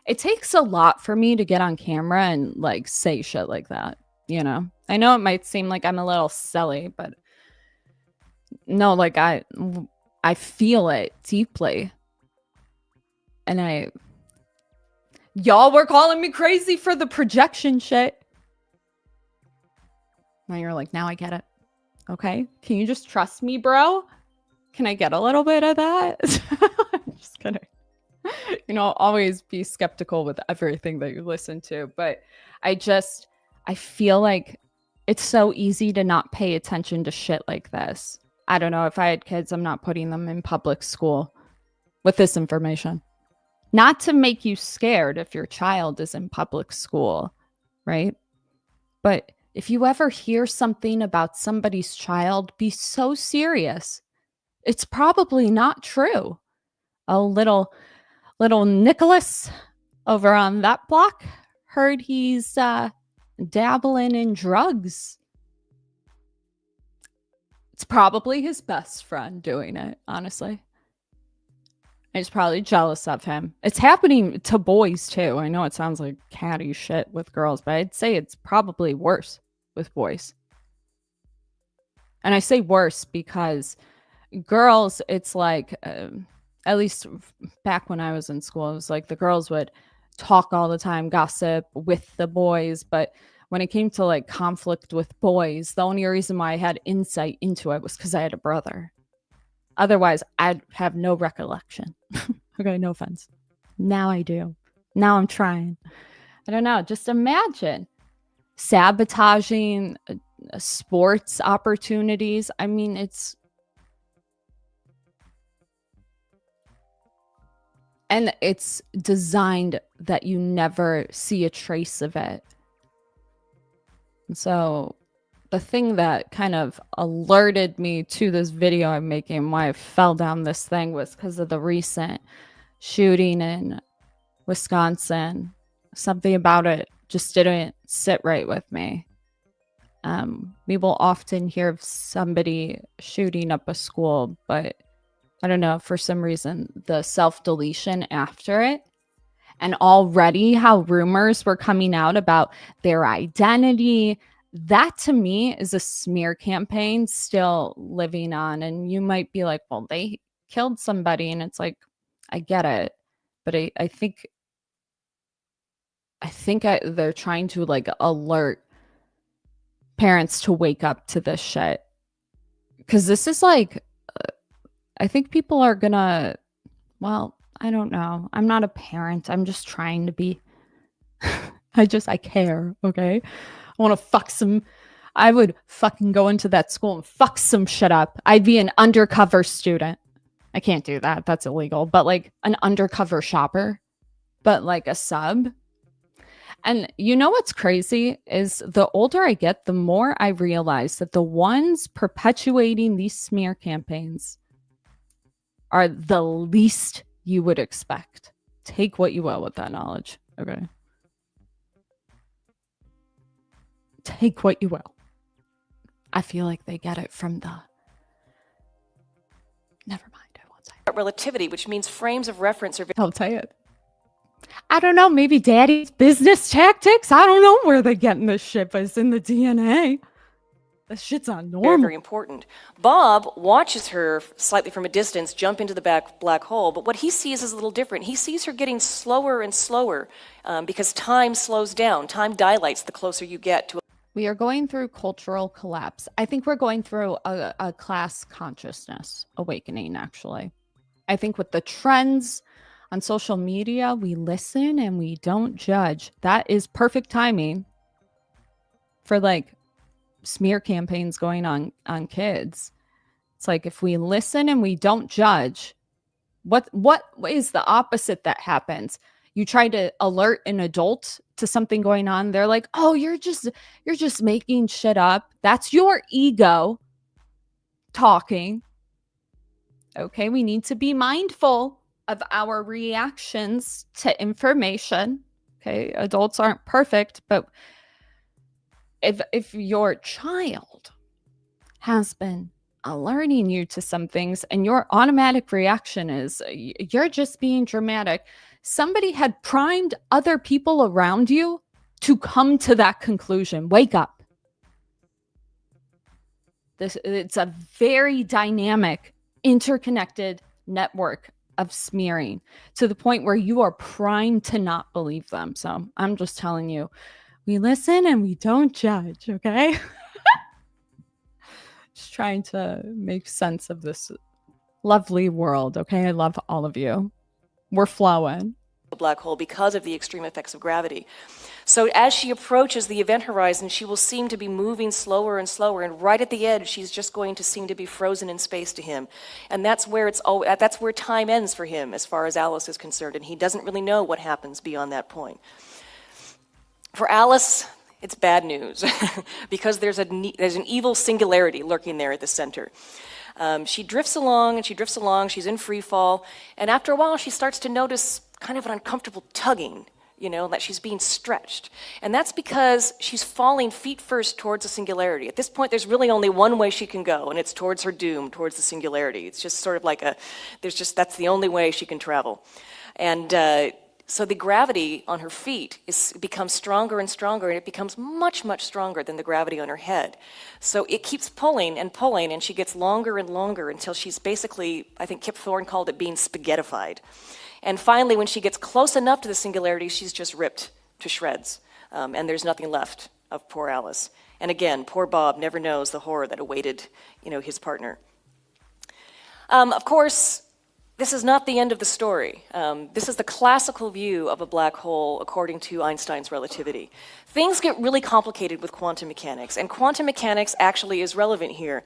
it takes a lot for me to get on camera and like say shit like that, you know? I know it might seem like I'm a little silly, but no, like I feel it deeply. And y'all were calling me crazy for the projection shit. Now you're like, now I get it. Okay. Can you just trust me, bro? Can I get a little bit of that? I'm just kidding. You know, always be skeptical with everything that you listen to. But I feel like it's so easy to not pay attention to shit like this. I don't know. If I had kids, I'm not putting them in public school with this information. Not to make you scared if your child is in public school, right? But if you ever hear something about somebody's child, be so serious. It's probably not true. A little Nicholas over on that block heard he's dabbling in drugs. It's probably his best friend doing it, honestly. He's probably jealous of him. It's happening to boys too. I know it sounds like catty shit with girls, but I'd say it's probably worse with boys. And I say worse because girls, it's like, at least back when I was in school, it was like the girls would talk all the time, gossip with the boys. But when it came to like conflict with boys, the only reason why I had insight into it was because I had a brother. Otherwise, I'd have no recollection. Okay, no offense. Now I do. Now I'm trying. I don't know. Just imagine sabotaging sports opportunities. I mean, it's designed that you never see a trace of it. And so the thing that kind of alerted me to this video I'm making, why I fell down this thing, was because of the recent shooting in Wisconsin. Something about it just didn't sit right with me. We will often hear of somebody shooting up a school, but I don't know, for some reason, the self-deletion after it, and already how rumors were coming out about their identity, that to me is a smear campaign still living on. And you might be like, well, they killed somebody. And it's like, I get it. But I think they're trying to like alert parents to wake up to this shit. Because this is like, I think people are gonna, well, I don't know. I'm not a parent. I'm just trying to be. I care, okay? I want to fuck some. I would fucking go into that school and fuck some shit up. I'd be an undercover student. I can't do that. That's illegal. But like an undercover shopper, but like a sub. And you know what's crazy is the older I get, the more I realize that the ones perpetuating these smear campaigns are the least you would expect. Take what you will with that knowledge, okay? Take what you will. I feel like they get it from the... Never mind, I won't say it. Relativity, which means frames of reference are... I'll tell you. I don't know, maybe daddy's business tactics? I don't know where they're getting this shit, but it's in the DNA. This shit's not normal. Very, very important. Bob watches her slightly from a distance jump into the black hole, but what he sees is a little different. He sees her getting slower and slower because time slows down. Time dilates the closer you get to... We are going through cultural collapse. I think we're going through a class consciousness awakening, actually. I think with the trends on social media, we listen and we don't judge. That is perfect timing for like smear campaigns going on kids. It's like if we listen and we don't judge, what is the opposite that happens? You try to alert an adult to something going on, they're like, "Oh, you're just making shit up." That's your ego talking. Okay, we need to be mindful of our reactions to information. Okay, adults aren't perfect, but if your child has been alerting you to some things and your automatic reaction is you're just being dramatic, somebody had primed other people around you to come to that conclusion. Wake up. It's a very dynamic, interconnected network of smearing to the point where you are primed to not believe them. So I'm just telling you, we listen and we don't judge, okay? Just trying to make sense of this lovely world, okay? I love all of you. We're flowing. A black hole because of the extreme effects of gravity. So as she approaches the event horizon, she will seem to be moving slower and slower, and right at the edge, she's just going to seem to be frozen in space to him. And that's where time ends for him, as far as Alice is concerned, and he doesn't really know what happens beyond that point. For Alice, it's bad news, because there's an evil singularity lurking there at the center. She drifts along, and she drifts along, she's in free fall, and after a while, she starts to notice kind of an uncomfortable tugging, you know, that she's being stretched. And that's because she's falling feet first towards the singularity. At this point, there's really only one way she can go, and it's towards her doom, towards the singularity. It's just sort of like that's the only way she can travel. And so the gravity on her feet becomes stronger and stronger, and it becomes much, much stronger than the gravity on her head. So it keeps pulling, and she gets longer and longer until she's basically, I think Kip Thorne called it being spaghettified. And finally, when she gets close enough to the singularity, she's just ripped to shreds. And there's nothing left of poor Alice. And again, poor Bob never knows the horror that awaited, his partner. Of course, this is not the end of the story. This is the classical view of a black hole according to Einstein's relativity. Things get really complicated with quantum mechanics, and quantum mechanics actually is relevant here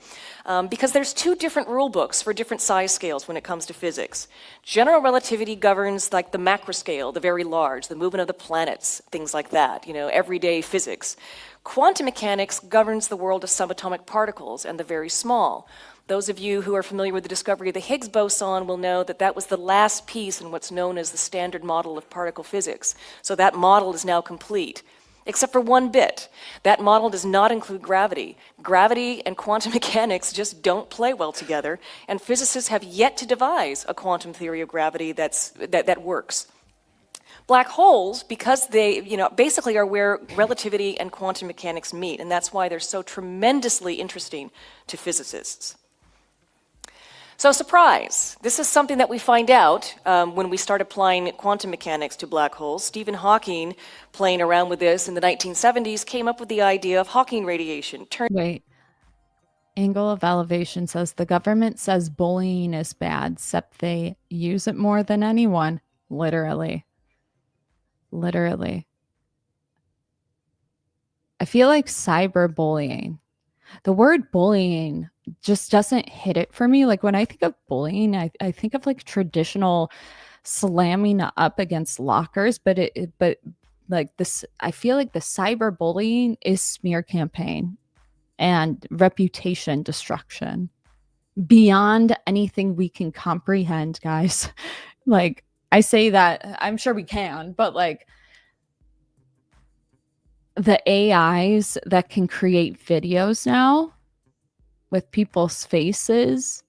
because there's two different rule books for different size scales when it comes to physics. General relativity governs like the macro scale, the very large, the movement of the planets, things like that, everyday physics. Quantum mechanics governs the world of subatomic particles and the very small. Those of you who are familiar with the discovery of the Higgs boson will know that that was the last piece in what's known as the standard model of particle physics. So that model is now complete, except for one bit. That model does not include gravity. Gravity and quantum mechanics just don't play well together, and physicists have yet to devise a quantum theory of gravity that works. Black holes, because they basically are where relativity and quantum mechanics meet, and that's why they're so tremendously interesting to physicists. So surprise, this is something that we find out when we start applying quantum mechanics to black holes. Stephen Hawking, playing around with this in the 1970s, came up with the idea of Hawking radiation. Wait. Angle of Elevation says the government says bullying is bad, except they use it more than anyone. Literally. Literally. I feel like cyberbullying. The word bullying just doesn't hit it for me. Like when I think of bullying, I think of like traditional slamming up against lockers, but but like this, I feel like the cyberbullying is smear campaign and reputation destruction beyond anything we can comprehend, guys. Like I say that, I'm sure we can, but like the AIs that can create videos now with people's faces,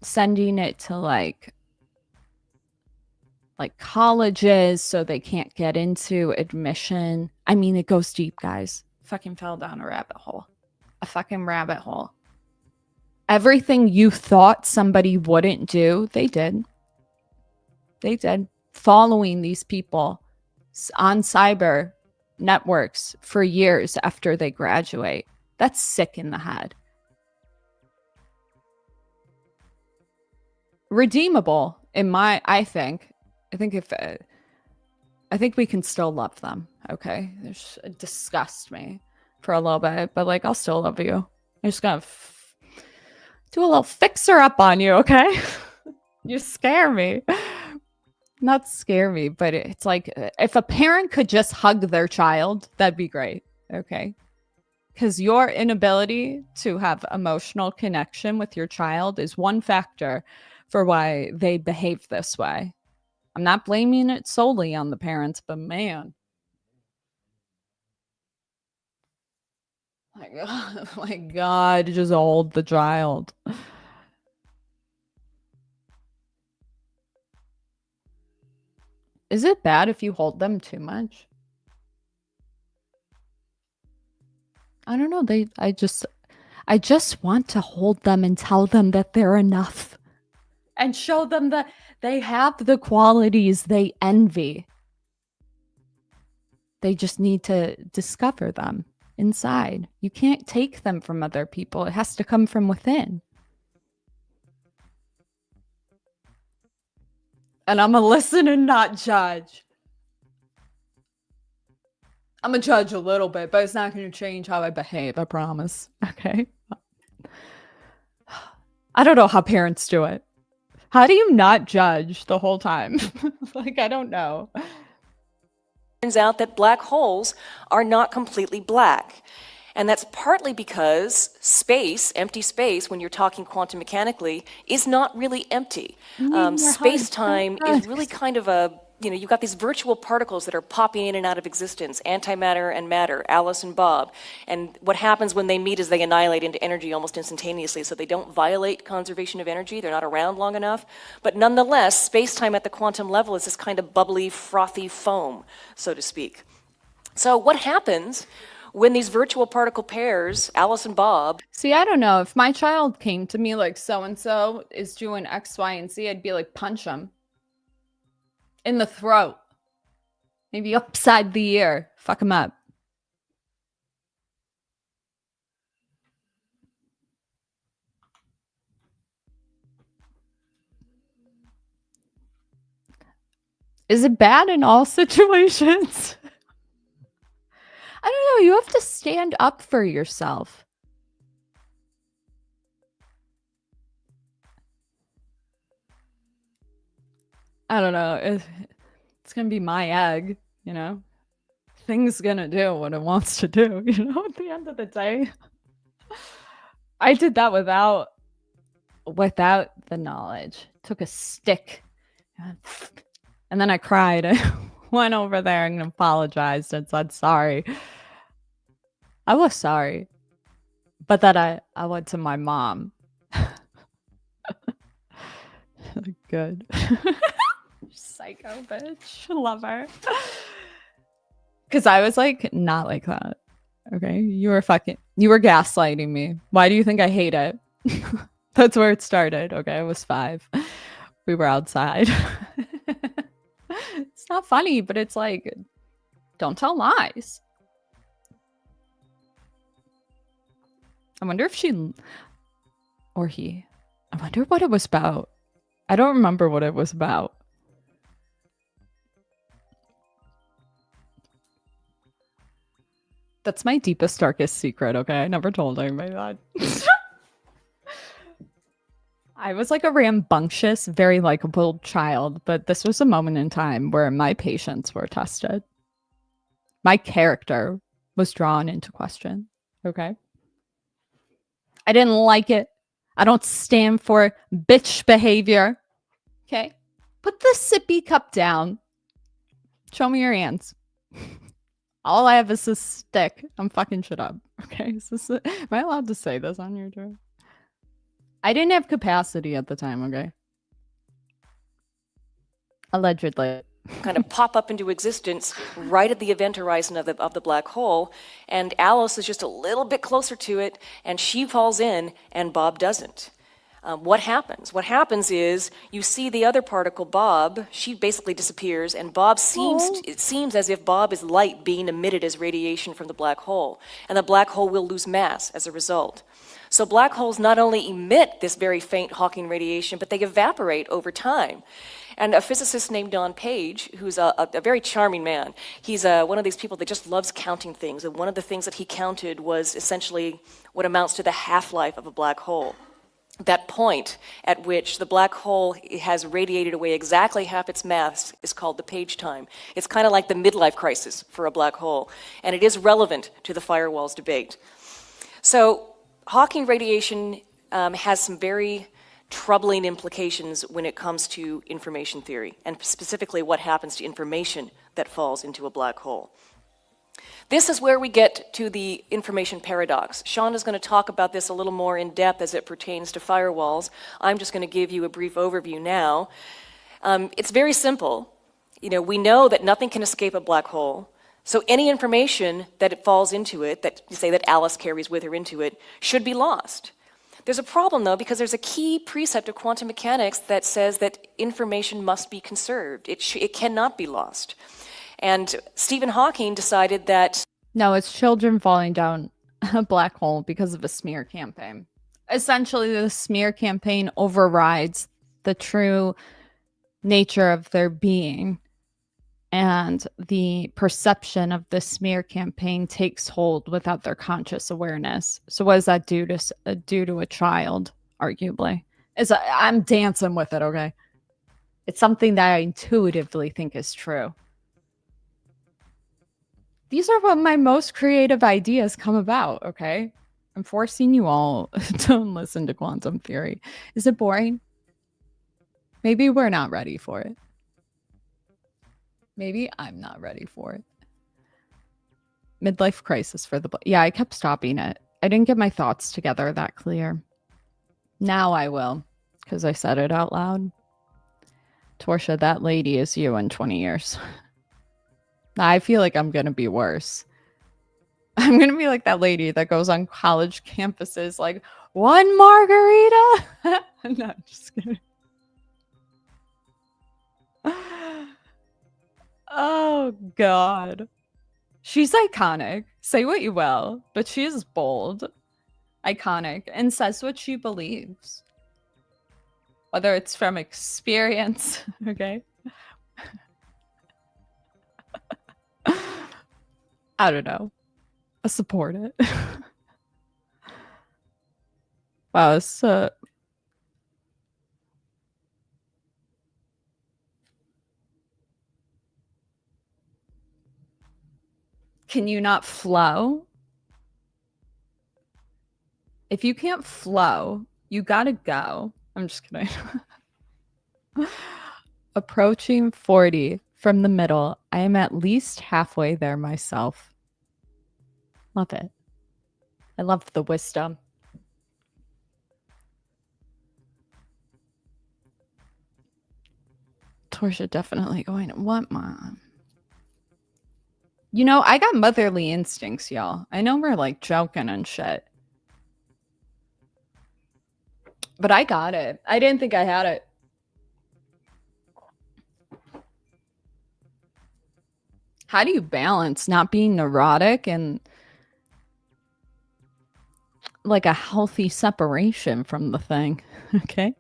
sending it to like colleges so they can't get into admission. I mean, it goes deep, guys. Fucking fell down a rabbit hole. A fucking rabbit hole. Everything you thought somebody wouldn't do, they did. They did. Following these people on cyber networks for years after they graduate. That's sick in the head. Redeemable in my, I think if I think we can still love them. Okay, they just disgust me for a little bit, but like I'll still love you. I'm just gonna do a little fixer up on you, okay? You scare me. Not scare me, but it's like if a parent could just hug their child, that'd be great. Okay. Because your inability to have emotional connection with your child is one factor for why they behave this way. I'm not blaming it solely on the parents, but man. My God, just hold the child. Is it bad if you hold them too much? I don't know. I just want to hold them and tell them that they're enough and show them that they have the qualities they envy. They just need to discover them inside. You can't take them from other people. It has to come from within. And I'm going to listen and not judge. I'm going to judge a little bit, but it's not going to change how I behave, I promise. Okay? I don't know how parents do it. How do you not judge the whole time? Like, I don't know. Turns out that black holes are not completely black. And that's partly because space, empty space, when you're talking quantum mechanically, is not really empty. Space-time is really kind of a, you've got these virtual particles that are popping in and out of existence, antimatter and matter, Alice and Bob. And what happens when they meet is they annihilate into energy almost instantaneously, so they don't violate conservation of energy, they're not around long enough. But nonetheless, space-time at the quantum level is this kind of bubbly, frothy foam, so to speak. So what happens when these virtual particle pairs, Alice and Bob... See, I don't know. If my child came to me like so-and-so is doing X, Y, and Z, I'd be like, punch him. In the throat. Maybe upside the ear. Fuck him up. Is it bad in all situations? I don't know. You have to stand up for yourself. I don't know. It's going to be my egg, Thing's going to do what it wants to do, at the end of the day. I did that without the knowledge. Took a stick. And then I cried. I went over there and apologized and said sorry. I was sorry. But then I went to my mom. Good. Psycho bitch. Love her. Because I was like, not like that. Okay, you were gaslighting me. Why do you think I hate it? That's where it started. Okay, I was 5. We were outside. It's not funny, but it's like, don't tell lies. I wonder if she or he. I wonder what it was about. I don't remember what it was about. That's my deepest, darkest secret, okay? I never told anybody that. I was like a rambunctious, very likable child, but this was a moment in time where my patience were tested. My character was drawn into question, okay? I didn't like it. I don't stand for bitch behavior, okay? Put the sippy cup down. Show me your hands. All I have is this stick. I'm fucking shit up. Okay. Am I allowed to say this on your show? I didn't have capacity at the time, okay? Allegedly. Kind of pop up into existence right at the event horizon of the black hole, and Alice is just a little bit closer to it, and she falls in, and Bob doesn't. What happens? What happens is you see the other particle, Bob, she basically disappears, and it seems as if Bob is light being emitted as radiation from the black hole, and the black hole will lose mass as a result. So black holes not only emit this very faint Hawking radiation, but they evaporate over time. And a physicist named Don Page, who's a very charming man, he's one of these people that just loves counting things, and one of the things that he counted was essentially what amounts to the half-life of a black hole. That point at which the black hole has radiated away exactly half its mass is called the Page time. It's kind of like the midlife crisis for a black hole, and it is relevant to the firewalls debate. So Hawking radiation has some very troubling implications when it comes to information theory, and specifically what happens to information that falls into a black hole. This is where we get to the information paradox. Sean is going to talk about this a little more in depth as it pertains to firewalls. I'm just going to give you a brief overview now. It's very simple. We know that nothing can escape a black hole. So any information that it falls into it, that say that Alice carries with her into it, should be lost. There's a problem, though, because there's a key precept of quantum mechanics that says that information must be conserved. It cannot be lost. And Stephen Hawking decided that... No, it's children falling down a black hole because of a smear campaign. Essentially, the smear campaign overrides the true nature of their being. And the perception of the smear campaign takes hold without their conscious awareness. So what does that do to a child, arguably? I'm dancing with it, okay? It's something that I intuitively think is true. These are what my most creative ideas come about, okay? I'm forcing you all to listen to quantum theory. Is it boring? Maybe we're not ready for it. Maybe I'm not ready for it. Midlife crisis for the... Yeah, I kept stopping it. I didn't get my thoughts together that clear. Now I will, because I said it out loud. Torshaa, that lady is you in 20 years. I feel like I'm going to be worse. I'm going to be like that lady that goes on college campuses like, 1 margarita? No, I'm just kidding. Oh, God. She's iconic. Say what you will, but she is bold, iconic, and says what she believes. Whether it's from experience, okay? I don't know. I support it. Wow, it's Can you not flow? If you can't flow, you gotta go. I'm just kidding. Approaching 40 from the middle. I am at least halfway there myself. Love it. I love the wisdom. Torshaa definitely going, what, Mom? You know, I got motherly instincts, y'all. I know we're like joking and shit, but I got it. I didn't think I had it. How do you balance not being neurotic and like a healthy separation from the thing? Okay.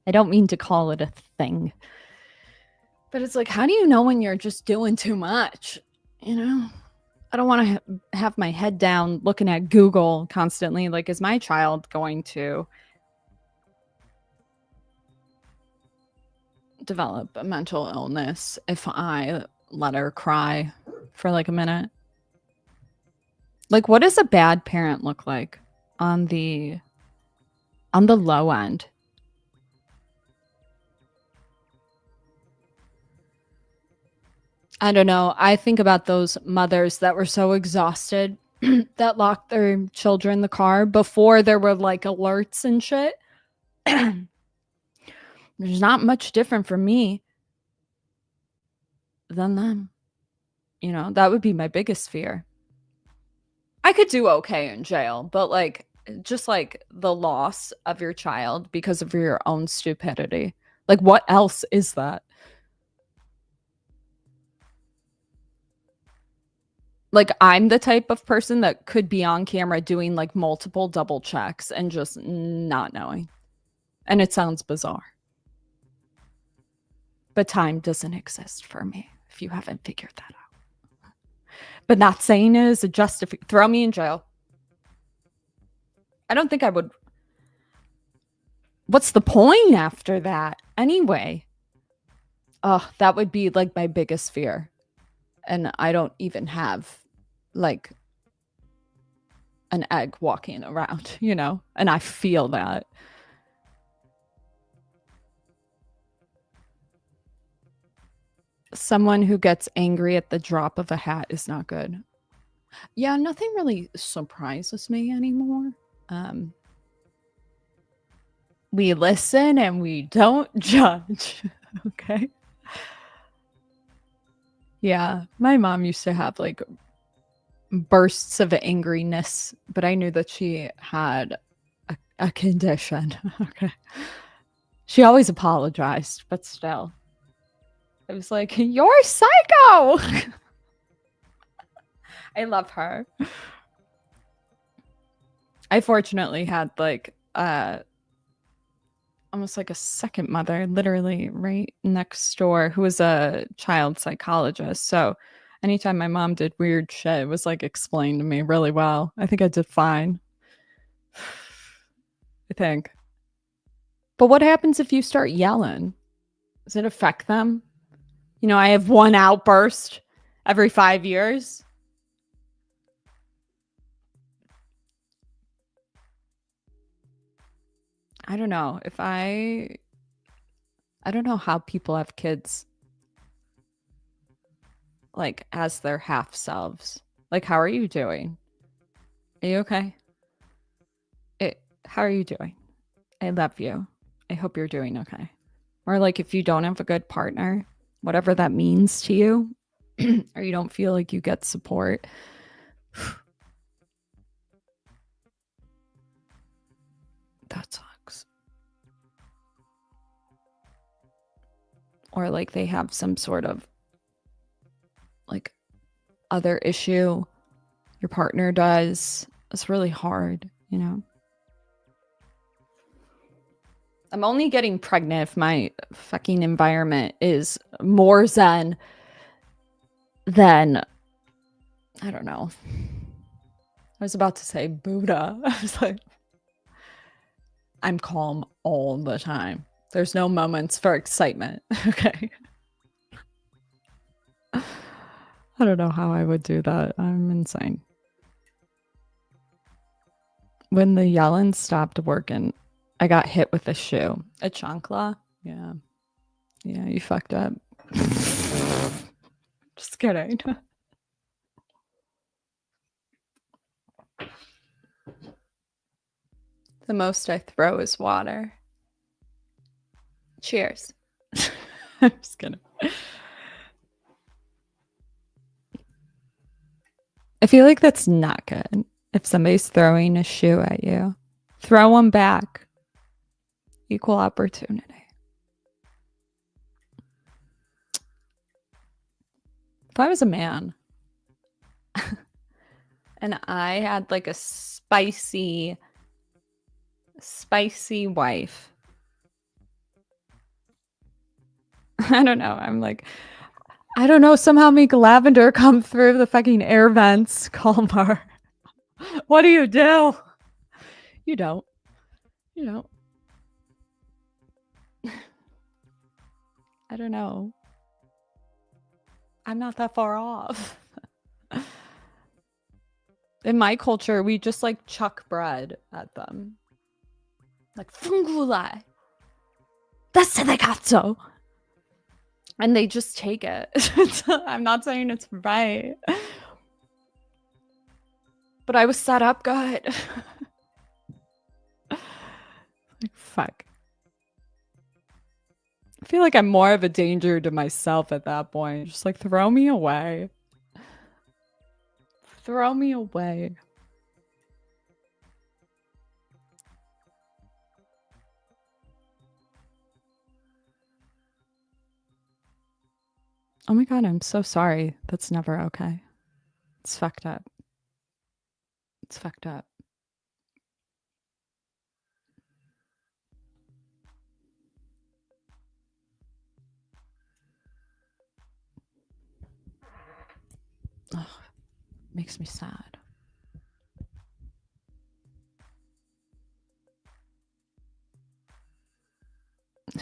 I don't mean to call it a thing, but it's like, how do you know when you're just doing too much? You know, I don't want to have my head down looking at Google constantly. Like, is my child going to develop a mental illness if I let her cry for like a minute? Like, what does a bad parent look like on the low end? I don't know. I think about those mothers that were so exhausted that locked their children in the car before there were like alerts and shit. There's not much different for me than them. You know, that would be my biggest fear. I could do okay in jail, but like just like the loss of your child because of your own stupidity. Like what else is that? Like I'm the type of person that could be on camera doing like multiple double checks and just not knowing. And it sounds bizarre. But time doesn't exist for me if you haven't figured that out. But not saying it is a justification. Throw me in jail. I don't think I would. What's the point after that anyway? Oh, that would be like my biggest fear. And I don't even have like an egg walking around, you know? And I feel that. Someone who gets angry at the drop of a hat is not good. Yeah, nothing really surprises me anymore. We listen and we don't judge. Okay. Yeah, my mom used to have like bursts of angriness, but I knew that she had a condition. Okay. She always apologized, but still. I was like, you're psycho. I love her. I fortunately had like almost like a second mother literally right next door who was a child psychologist. So anytime my mom did weird shit, it was like explained to me really well. I think I did fine. I think. But what happens if you start yelling? Does it affect them? You know, I have one outburst every 5 years. I don't know. I don't know how people have kids like as their half selves. Like, how are you doing? Are you okay? How are you doing? I love you. I hope you're doing okay. Or like if you don't have a good partner, whatever that means to you, or you don't feel like you get support. That sucks. Or like they have some sort of like other issue your partner does. It's really hard, you know? I'm only getting pregnant if my fucking environment is more zen than, I don't know. I was about to say Buddha. I was like, I'm calm all the time. There's no moments for excitement. Okay. I don't know how I would do that. I'm insane. When the yelling stopped working, I got hit with a shoe. A chancla? Yeah. Yeah, you fucked up. Just kidding. The most I throw is water. Cheers. I'm just kidding. I feel like that's not good. If somebody's throwing a shoe at you, throw one back. Equal opportunity. If I was a man and I had like a spicy wife, I don't know. I'm like, I don't know, somehow make lavender come through the fucking air vents. Calm her. What do? You don't. You don't. I don't know. I'm not that far off. In my culture, we just like chuck bread at them. Like, fungulai. That's the cazzo. And they just take it. I'm not saying it's right. But I was set up good. Like, fuck. I feel like I'm more of a danger to myself at that point. Just like, throw me away. Throw me away. Oh my God, I'm so sorry. That's never okay. It's fucked up. It's fucked up. Ugh, makes me sad.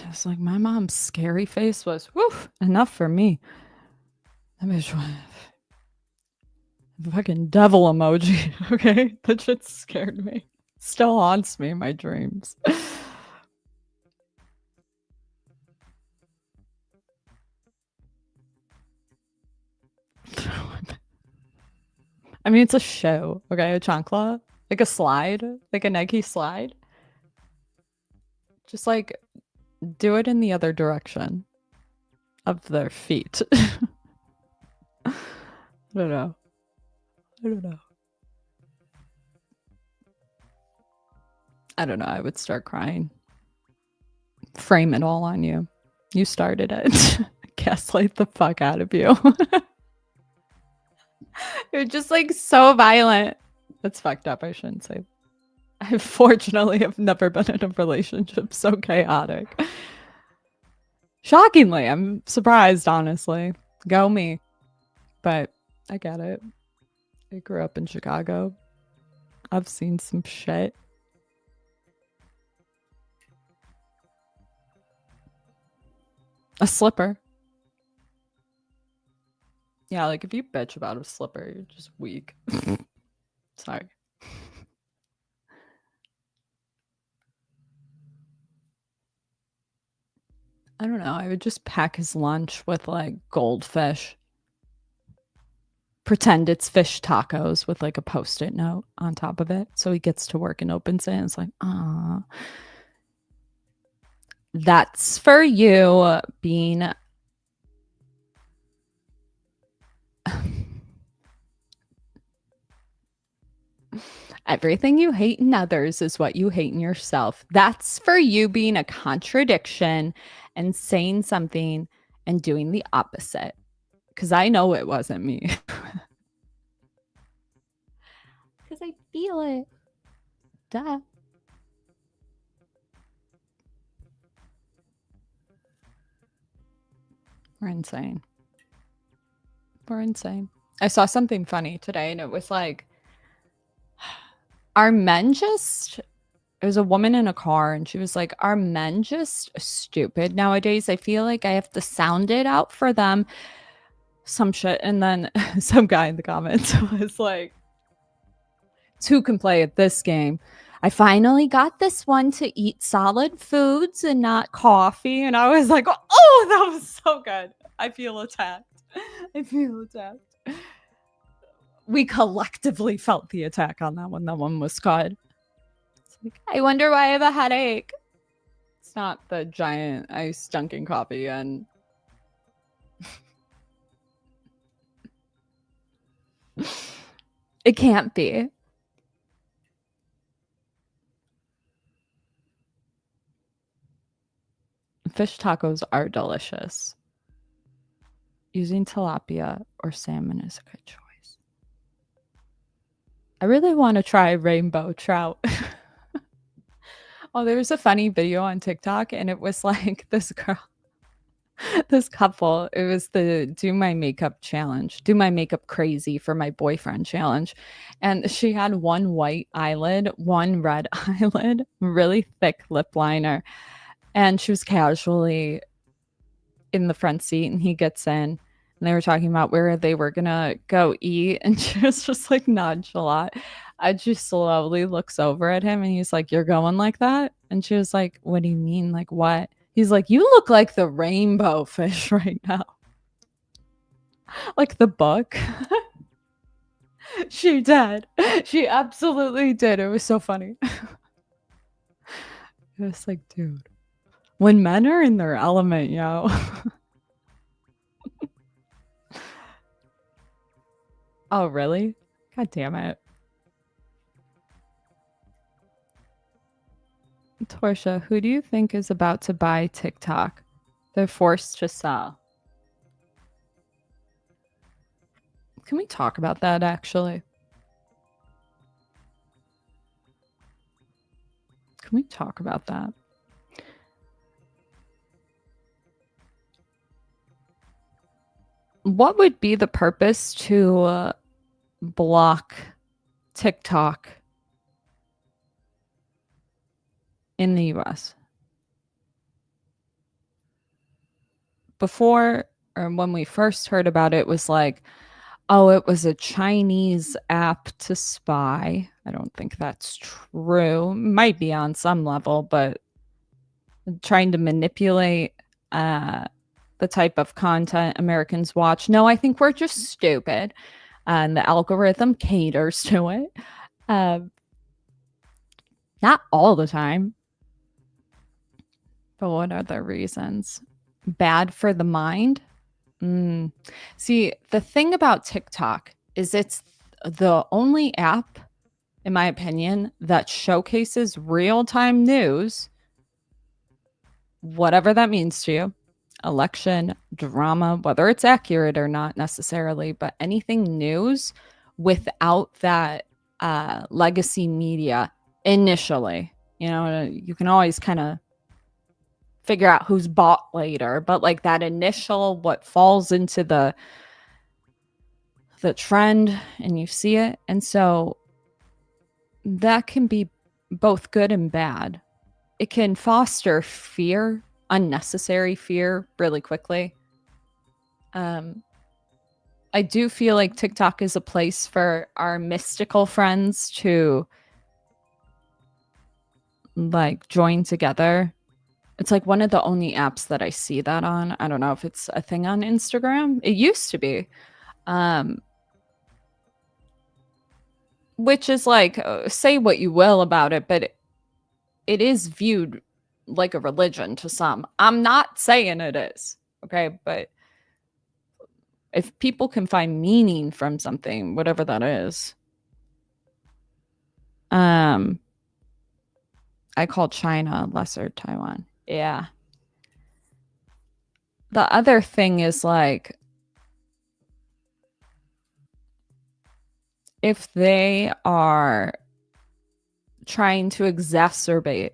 It's like my mom's scary face was, whew, enough for me. That bitch was fucking devil emoji, okay? That shit scared me. Still haunts me in my dreams. I mean, it's a show, okay? A chancla, like a slide, like a Nike slide. Just like do it in the other direction of their feet. I don't know. I don't know. I would start crying. Frame it all on you. You started it. Gaslight the fuck out of you. You're just like so violent. That's fucked up. I shouldn't say. I fortunately have never been in a relationship so chaotic. Shockingly, I'm surprised, honestly. Go me. But I get it. I grew up in Chicago. I've seen some shit. A slipper. Yeah, like if you bitch about a slipper, you're just weak. Sorry. I don't know. I would just pack his lunch with like goldfish. Pretend it's fish tacos with like a post-it note on top of it. So he gets to work and opens it and it's like, ah. That's for you being everything you hate in others is what you hate in yourself. That's for you being a contradiction and saying something and doing the opposite. Because I know it wasn't me. Because I feel it. Duh. We're insane. We're insane. I saw something funny today and it was like, are men just, it was a woman in a car and she was like, are men just stupid nowadays? I feel like I have to sound it out for them. Some shit. And then some guy in the comments was like, who can play at this game? I finally got this one to eat solid foods and not coffee. And I was like, oh, that was so good. I feel attacked. I feel attacked. We collectively felt the attack on that one. That one was good. It's like, I wonder why I have a headache. It's not the giant ice dunking coffee and It can't be. Fish tacos are delicious. Using tilapia or salmon is a good choice. I really want to try rainbow trout. Oh, there was a funny video on TikTok, and it was like this girl, this couple. It was the do my makeup challenge, do my makeup crazy for my boyfriend challenge. And she had one white eyelid, one red eyelid, really thick lip liner. And she was casually in the front seat, and he gets in. And they were talking about where they were gonna go eat, and she was just like nonchalant. And she slowly looks over at him, and he's like, "You're going like that?" And she was like, "What do you mean? Like what?" He's like, "You look like the rainbow fish right now." Like the book. She did. She absolutely did. It was so funny. It was like, dude, when men are in their element, yo. Oh, really? God damn it. Torshaa, who do you think is about to buy TikTok? They're forced to sell. Can we talk about that actually? Can we talk about that? What would be the purpose to block TikTok in the US? Before, or when we first heard about it, it was like, oh, it was a Chinese app to spy. I don't think that's true. Might be on some level, but trying to manipulate the type of content Americans watch. No, I think we're just stupid, and the algorithm caters to it. Not all the time, but what other reasons? Bad for the mind? See, the thing about TikTok is it's the only app, in my opinion, that showcases real-time news, whatever that means to you, election, drama, whether it's accurate or not necessarily, but anything news without that legacy media initially. You know, you can always kind of figure out who's bought later, but like that initial, what falls into the trend, and you see it. And so that can be both good and bad. It can foster fear, unnecessary fear, really quickly. I do feel like TikTok is a place for our mystical friends to like join together. It's like one of the only apps that I see that on. I don't know if it's a thing on Instagram. It used to be. Which is like, say what you will about it, but it is viewed like a religion to some. I'm not saying it is, okay? But if people can find meaning from something, whatever that is. I call China lesser Taiwan. Yeah. The other thing is like, if they are trying to exacerbate,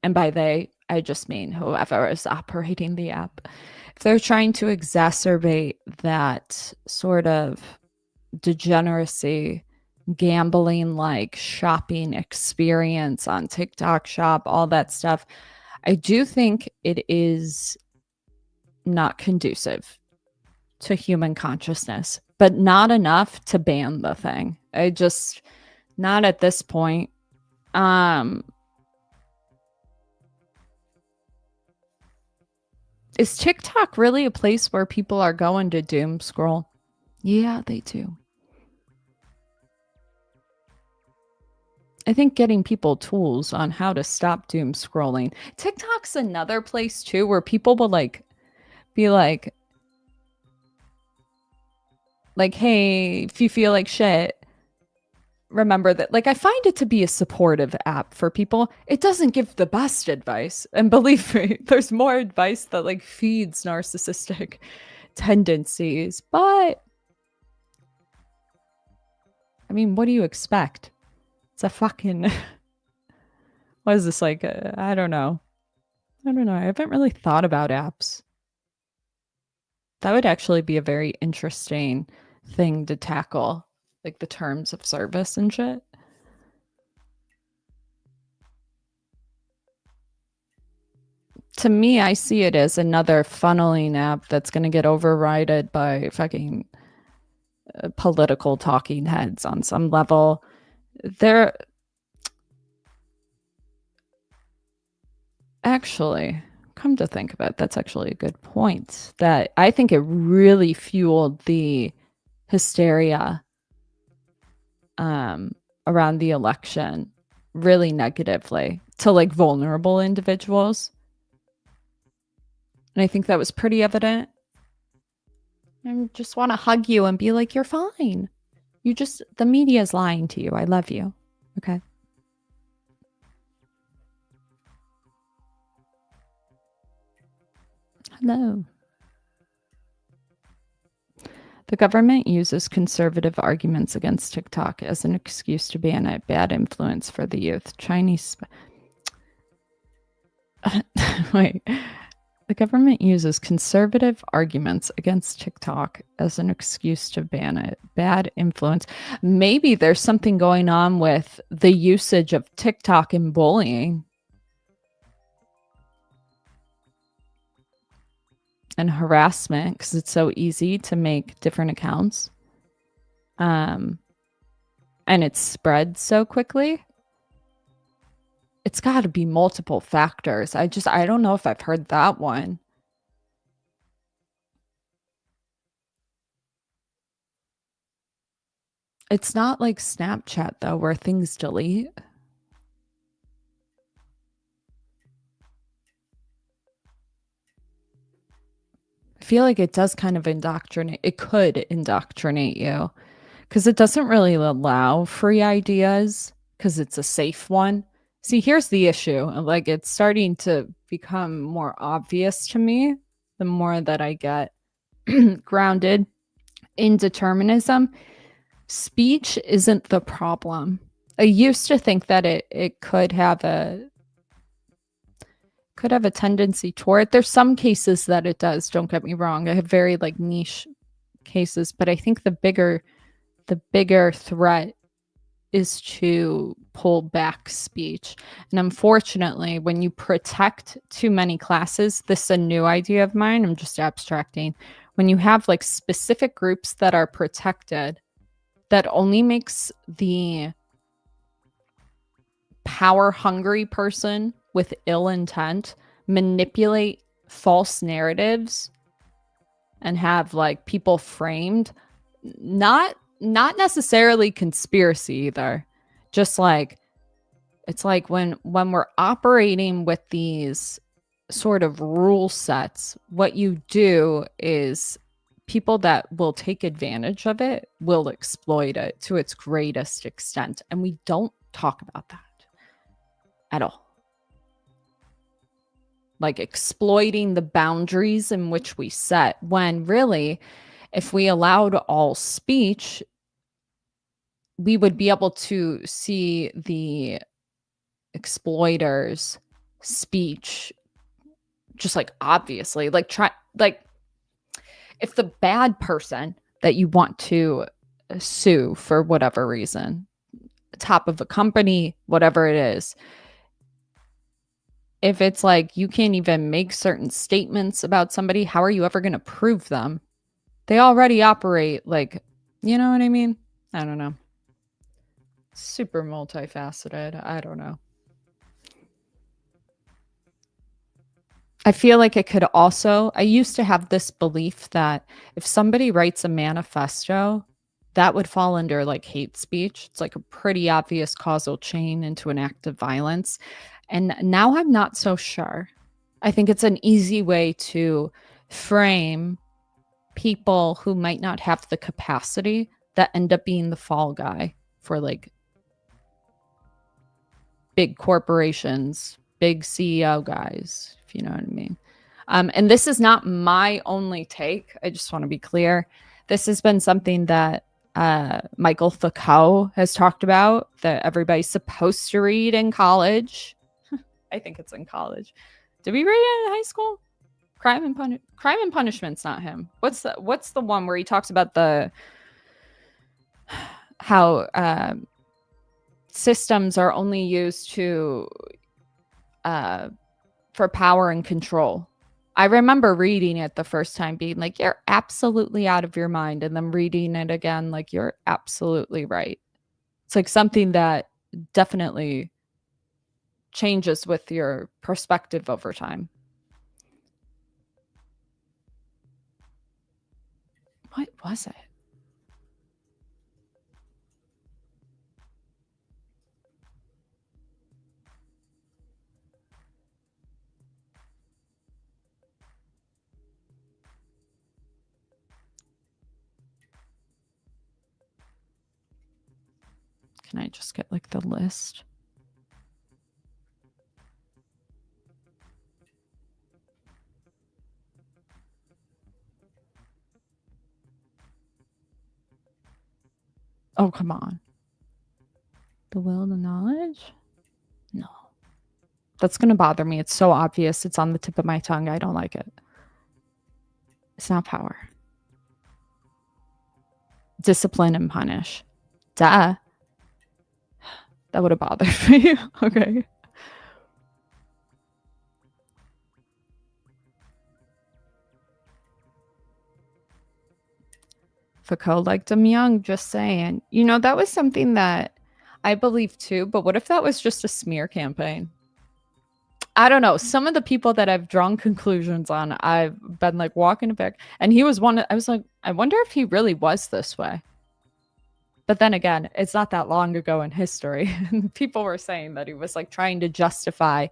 and by they, I just mean whoever is operating the app, if they're trying to exacerbate that sort of degeneracy, gambling like shopping experience on TikTok Shop, all that stuff, I do think it is not conducive to human consciousness, but not enough to ban the thing. I just, not at this point. Is TikTok really a place where people are going to doom scroll? Yeah, they do. I think getting people tools on how to stop doom scrolling. TikTok's another place too where people will like be like, Like, hey, if you feel like shit, remember that. Like, I find it to be a supportive app for people. It doesn't give the best advice. And believe me, there's more advice that like feeds narcissistic tendencies. But I mean, what do you expect? It's a fucking what is this like? I don't know. I don't know. I haven't really thought about apps. That would actually be a very interesting thing to tackle, like the terms of service and shit. To me, I see it as another funneling app that's going to get overridden by fucking political talking heads on some level. They're actually, come to think of it, that's actually a good point. That I think it really fueled the hysteria around the election really negatively to like vulnerable individuals. And I think that was pretty evident. I just want to hug you and be like, you're fine. The media is lying to you. I love you. Okay. Hello. The government uses conservative arguments against TikTok as an excuse to ban it. Bad influence for the youth. Chinese. Wait. The government uses conservative arguments against TikTok as an excuse to ban it. Bad influence. Maybe there's something going on with the usage of TikTok in bullying and harassment because it's so easy to make different accounts. And it spreads so quickly. It's got to be multiple factors. I don't know if I've heard that one. It's not like Snapchat, though, where things delete. I feel like it does kind of indoctrinate. It could indoctrinate you because it doesn't really allow free ideas because it's a safe one. See, here's the issue. Like, it's starting to become more obvious to me the more that I get grounded in determinism. Speech isn't the problem. I used to think that it could have a tendency toward. There's some cases that it does, don't get me wrong. I have very like niche cases, but I think the bigger threat is to pull back speech. And unfortunately, when you protect too many classes, this is a new idea of mine, I'm just abstracting. When you have like specific groups that are protected, that only makes the power hungry person with ill intent manipulate false narratives and have like people framed, not necessarily conspiracy either, just like it's like when we're operating with these sort of rule sets, what you do is people that will take advantage of it will exploit it to its greatest extent, and we don't talk about that at all. Like exploiting the boundaries in which we set, when really, if we allowed all speech, we would be able to see the exploiters' speech just like obviously, like if the bad person that you want to sue for whatever reason, top of a company, whatever it is, if it's like you can't even make certain statements about somebody, how are you ever going to prove them? They already operate like, you know what I mean? I don't know. Super multifaceted. I don't know. I feel like it could also, I used to have this belief that if somebody writes a manifesto, that would fall under like hate speech. It's like a pretty obvious causal chain into an act of violence. And now I'm not so sure. I think it's an easy way to frame people who might not have the capacity that end up being the fall guy for like big corporations, big CEO guys, if you know what I mean. And this is not my only take. I just want to be clear. This has been something that Michael Foucault has talked about, that everybody's supposed to read in college. I think it's in college. Did we read it in high school? Crime and Punishment's not him. What's the one where he talks about how systems are only used to for power and control? I remember reading it the first time being like, you're absolutely out of your mind, and then reading it again like, you're absolutely right. It's like something that definitely changes with your perspective over time. What was it? Can I just get like the list? Oh, come on. The will, the knowledge? No. That's going to bother me. It's so obvious. It's on the tip of my tongue. I don't like it. It's not power. Discipline and punish. Duh. That would have bothered me. Okay. Foucault liked him young, just saying. You know, that was something that I believe too, but what if that was just a smear campaign? I don't know. Some of the people that I've drawn conclusions on, I've been like walking it back, and he was one. I was like, I wonder if he really was this way. But then again, it's not that long ago in history. People were saying that he was like trying to justify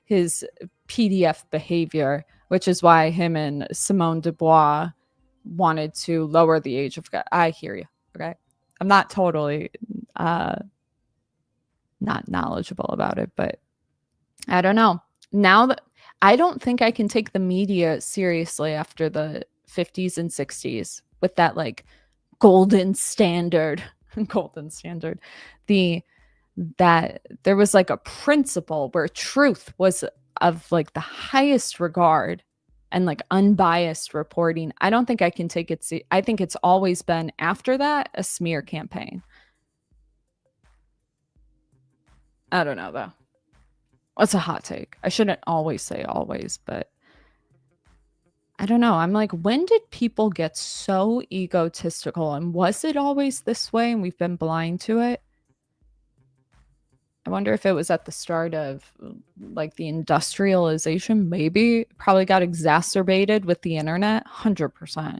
his PDF behavior, which is why him and Simone de Beauvoir wanted to lower the age of. I hear you. Okay. I'm not totally not knowledgeable about it, but I don't know. Now that I don't think I can take the media seriously after the 50s and 60s with that like golden standard that there was like a principle where truth was of like the highest regard and like unbiased reporting. I don't think I can take it. I think it's always been after that a smear campaign. I don't know though. It's a hot take. I shouldn't always say always, but I don't know. I'm like, when did people get so egotistical? And was it always this way and we've been blind to it? I wonder if it was at the start of like the industrialization, maybe. Probably got exacerbated with the internet, 100%.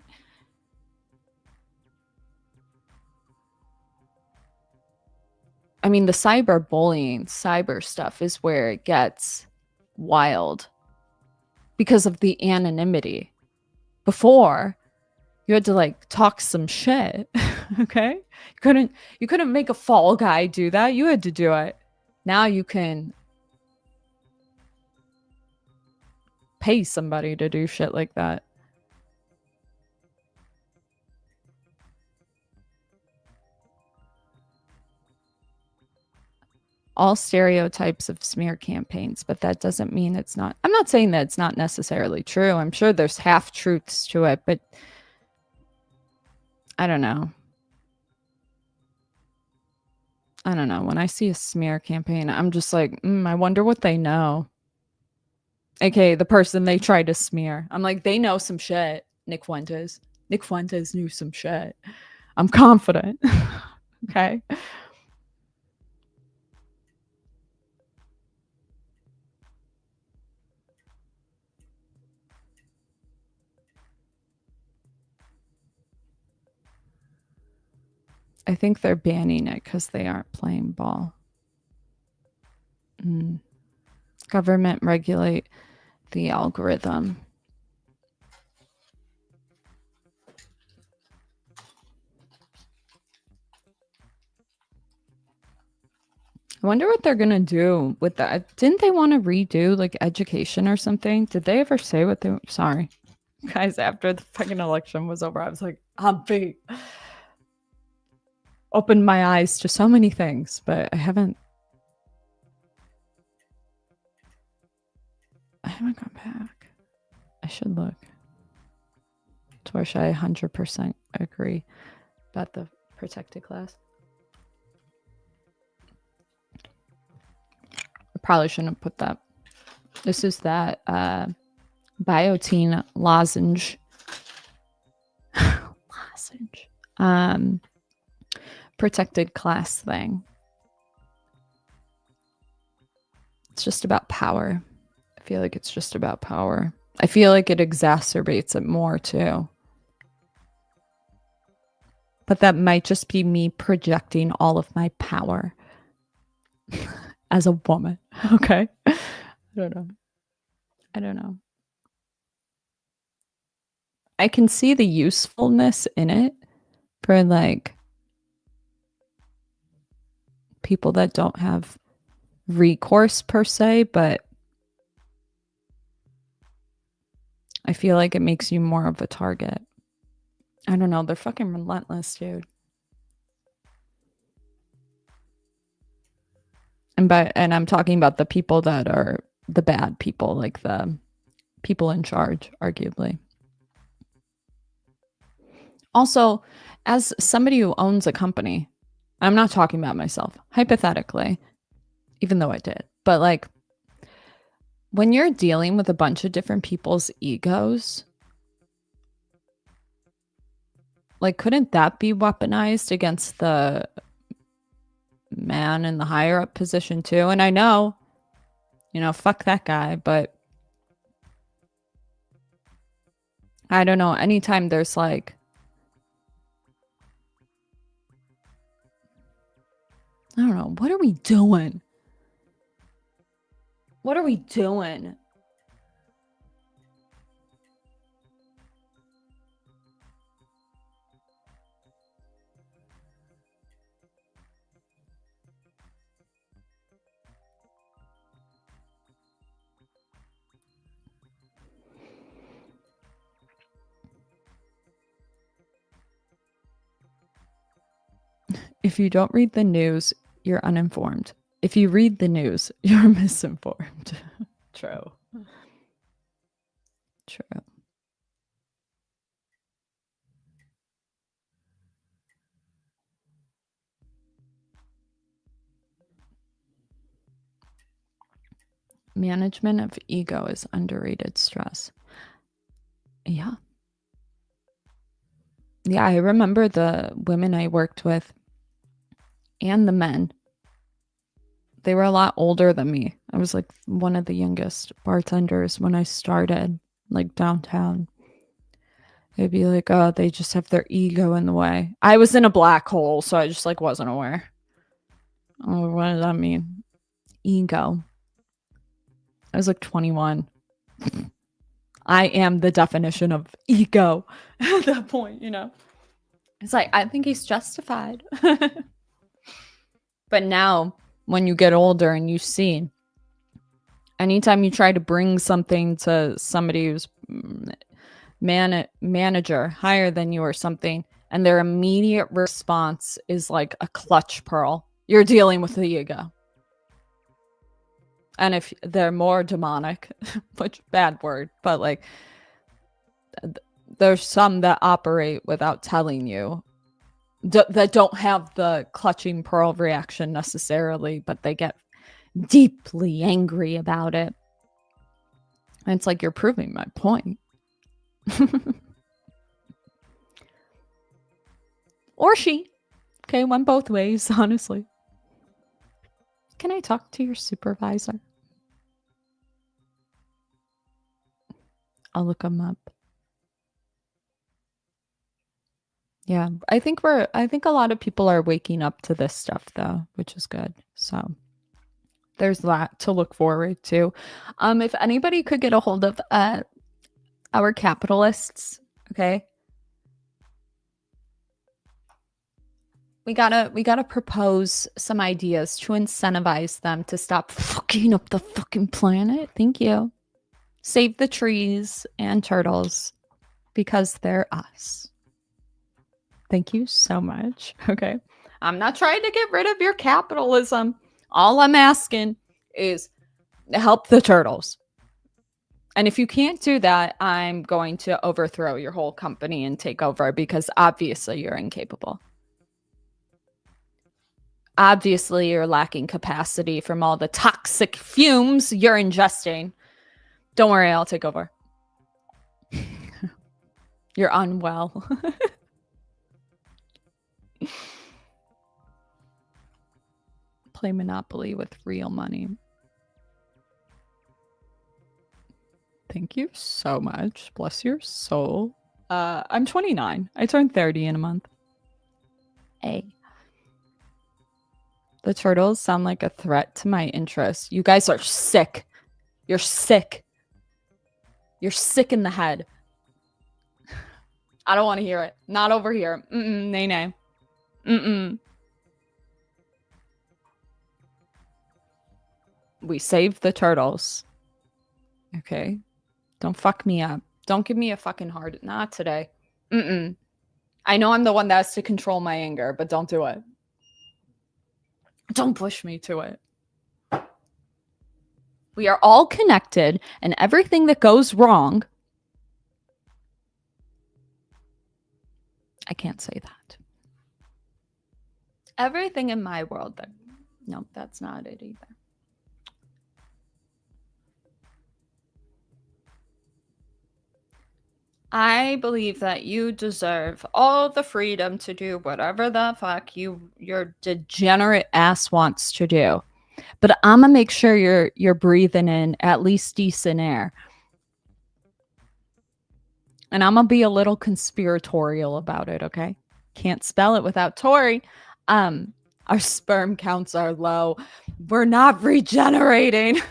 I mean, the cyberbullying, cyber stuff is where it gets wild because of the anonymity. Before, you had to like talk some shit. Okay? You couldn't make a fall guy do that. You had to do it. Now you can pay somebody to do shit like that. All stereotypes of smear campaigns, but that doesn't mean it's not. I'm not saying that it's not necessarily true. I'm sure there's half truths to it, but I don't know. I don't know. When I see a smear campaign, I'm just like, I wonder what they know. AKA the person they tried to smear. I'm like, they know some shit. Nick Fuentes. Nick Fuentes knew some shit. I'm confident. Okay. I think they're banning it because they aren't playing ball. Government regulate the algorithm. wonder what they're gonna do with that. Didn't they want to redo like education or something? Did they ever say what they? Sorry, guys. After the fucking election was over, I was like, I'm big. Opened my eyes to so many things, but I haven't gone back. I should look. Torshaa, I 100% agree about the protected class. I probably shouldn't have put that. This is that biotine lozenge. Protected class thing. It's just about power. I feel like it's just about power. I feel like it exacerbates it more too. But that might just be me projecting all of my power as a woman. Okay. I don't know. I can see the usefulness in it for like people that don't have recourse per se, but I feel like it makes you more of a target. I don't know. They're fucking relentless, dude. And I'm talking about the people that are the bad people, like the people in charge, arguably. Also, as somebody who owns a company, I'm not talking about myself, hypothetically, even though I did. But like, when you're dealing with a bunch of different people's egos, like, couldn't that be weaponized against the man in the higher up position too? And I know, fuck that guy, but I don't know. Anytime there's like, I don't know, what are we doing? What are we doing? If you don't read the news, you're uninformed. If you read the news, you're misinformed. True. True. Management of ego is underrated stress. Yeah. Yeah, I remember the women I worked with and the men. They were a lot older than me. I was like one of the youngest bartenders when I started, like downtown. They'd be like, oh, they just have their ego in the way. I was in a black hole, so I just like wasn't aware. Oh, what does that mean? Ego. I was like 21. I am the definition of ego at that point, It's like, I think he's justified. But now, when you get older and you see, anytime you try to bring something to somebody who's manager higher than you or something, and their immediate response is like a clutch pearl, you're dealing with the ego. And if they're more demonic, which bad word, but like there's some that operate without telling you, that don't have the clutching pearl reaction necessarily, but they get deeply angry about it. And it's like, you're proving my point. Or she. Okay, went both ways, honestly. Can I talk to your supervisor? I'll look them up. Yeah, I think a lot of people are waking up to this stuff though, which is good. So there's that to look forward to. If anybody could get a hold of our capitalists, okay? We gotta propose some ideas to incentivize them to stop fucking up the fucking planet. Thank you. Save the trees and turtles because they're us. Thank you so much. Okay. I'm not trying to get rid of your capitalism. All I'm asking is help the turtles. And if you can't do that, I'm going to overthrow your whole company and take over because obviously you're incapable. Obviously, you're lacking capacity from all the toxic fumes you're ingesting. Don't worry, I'll take over. You're unwell. Play Monopoly with real money. Thank you so much. Bless your soul. I'm 29. I turned 30 in a month. Hey. The turtles sound like a threat to my interests. You guys are sick. You're sick. You're sick in the head. I don't want to hear it. Not over here. Nay, nay. We saved the turtles. Okay. Don't fuck me up. Don't give me a fucking hard... Not today. I know I'm the one that has to control my anger, but don't do it. Don't push me to it. We are all connected, and everything that goes wrong... I can't say that. Everything in my world that... No, that's not it either. I believe that you deserve all the freedom to do whatever the fuck your degenerate ass wants to do. But I'm gonna make sure you're breathing in at least decent air. And I'm gonna be a little conspiratorial about it, okay? Can't spell it without Torrie. Our sperm counts are low. We're not regenerating.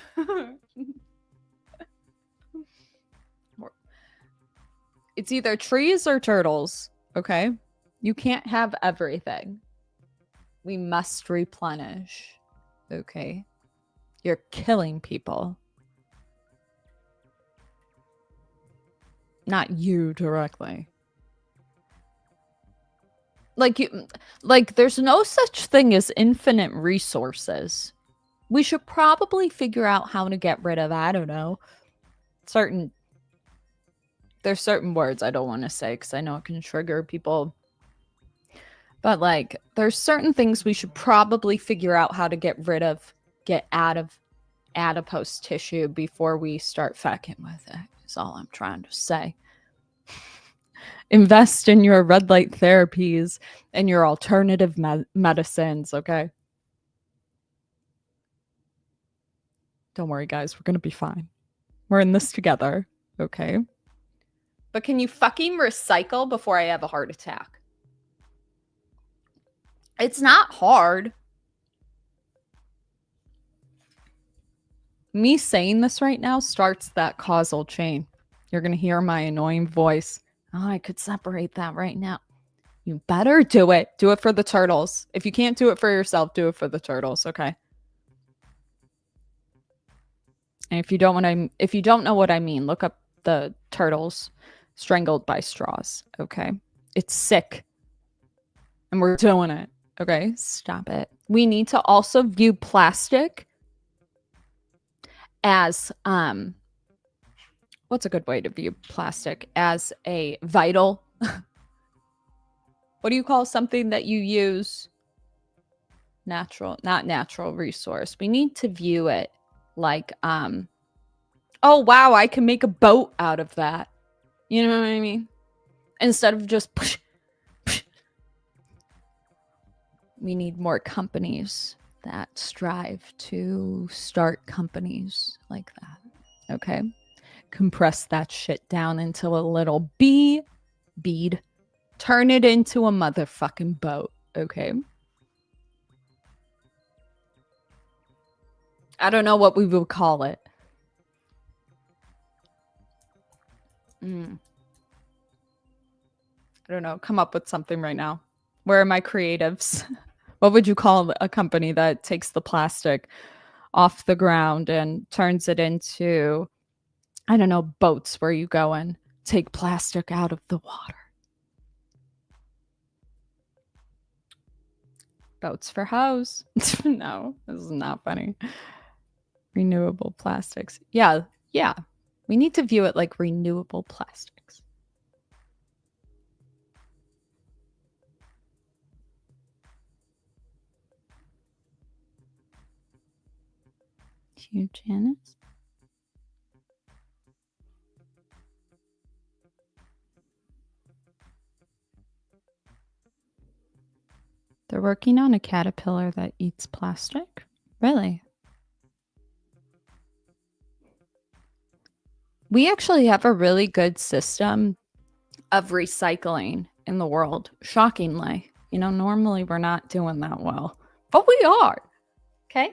It's either trees or turtles, okay? You can't have everything. We must replenish, okay? You're killing people. Not you directly. Like there's no such thing as infinite resources. We should probably figure out how to get rid of, I don't know, there's certain words I don't want to say because I know it can trigger people. But like, there's certain things we should probably figure out how to get out of adipose tissue before we start fucking with it. Is all I'm trying to say. Invest in your red light therapies and your alternative medicines, okay? Don't worry, guys. We're going to be fine. We're in this together, okay? But can you fucking recycle before I have a heart attack? It's not hard. Me saying this right now starts that causal chain. You're going to hear my annoying voice. Oh, I could separate that right now. You better do it. Do it for the turtles. If you can't do it for yourself, do it for the turtles, okay? And if you don't know what I mean, look up the turtles strangled by straws, okay? It's sick. And we're doing it, okay? Stop it. We need to also view plastic as what's a good way to view plastic? As a vital what do you call something that you use? Not natural resource. We need to view it like oh wow, I can make a boat out of that. You know what I mean? Instead of just push. We need more companies that strive to start companies like that. Okay? Compress that shit down into a little bead. Turn it into a motherfucking boat. Okay? I don't know what we would call it. I don't know. Come up with something right now. Where are my creatives? What would you call a company that takes the plastic off the ground and turns it into, I don't know, boats where you go and take plastic out of the water? Boats for house. No, this is not funny. Renewable plastics. Yeah, yeah. We need to view it like renewable plastics. Huge Janice. They're working on a caterpillar that eats plastic? Really? We actually have a really good system of recycling in the world, shockingly. You know, normally we're not doing that well, but we are. Okay.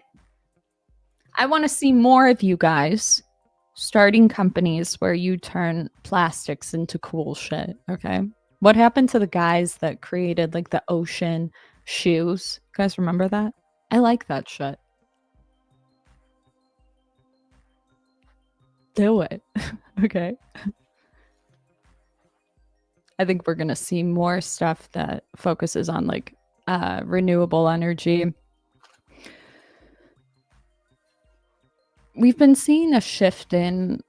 I want to see more of you guys starting companies where you turn plastics into cool shit. Okay. What happened to the guys that created like the ocean shoes? You guys remember that? I like that shit. Do it. Okay. I think we're going to see more stuff that focuses on like renewable energy. We've been seeing a shift in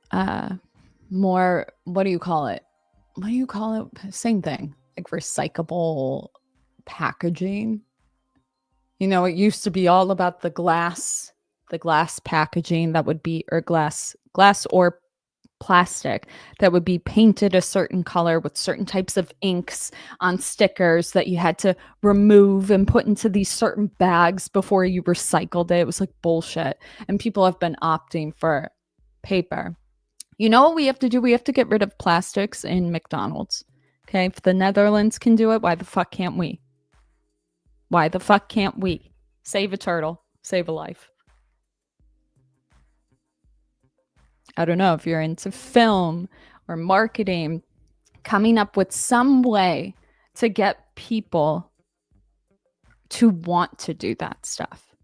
more, what do you call it? What do you call it? Same thing, like recyclable packaging. You know, it used to be all about the glass packaging that would be, or glass or plastic that would be painted a certain color with certain types of inks on stickers that you had to remove and put into these certain bags before you recycled it. It was like bullshit. And people have been opting for paper. You know what we have to do? We have to get rid of plastics in McDonald's. Okay. If the Netherlands can do it, why the fuck can't we? Why the fuck can't we? Save a turtle, save a life. I don't know if you're into film or marketing, coming up with some way to get people to want to do that stuff.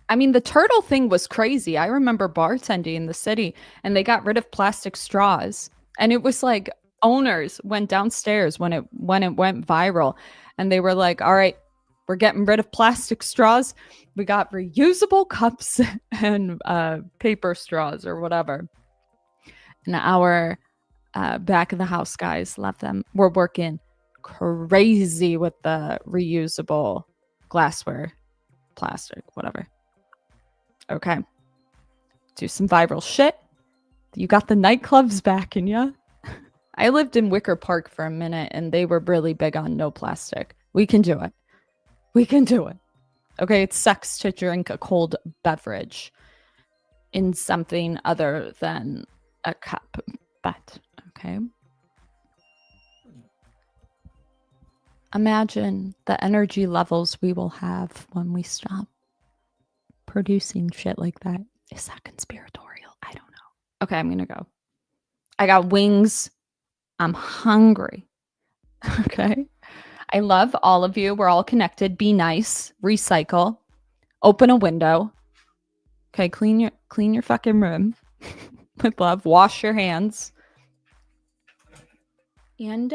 I mean, the turtle thing was crazy. I remember bartending in the city and they got rid of plastic straws. And it was like owners went downstairs when it went viral and they were like, all right, we're getting rid of plastic straws. We got reusable cups and paper straws or whatever. And our back of the house guys, love them. We're working crazy with the reusable glassware, plastic, whatever. Okay. Do some viral shit. You got the nightclubs back in ya. I lived in Wicker Park for a minute and they were really big on no plastic. We can do it. We can do it. Okay, it sucks to drink a cold beverage in something other than a cup, but okay. Imagine the energy levels we will have when we stop producing shit like that. Is that conspiratorial? I don't know. Okay, I'm gonna go. I got wings. I'm hungry. Okay. I love all of you. We're all connected. Be nice. Recycle. Open a window. Okay, clean your fucking room with love. Wash your hands. And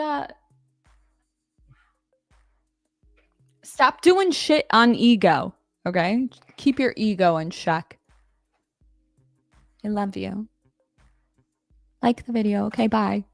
stop doing shit on ego. Okay? Keep your ego in check. I love you. Like the video. Okay, bye.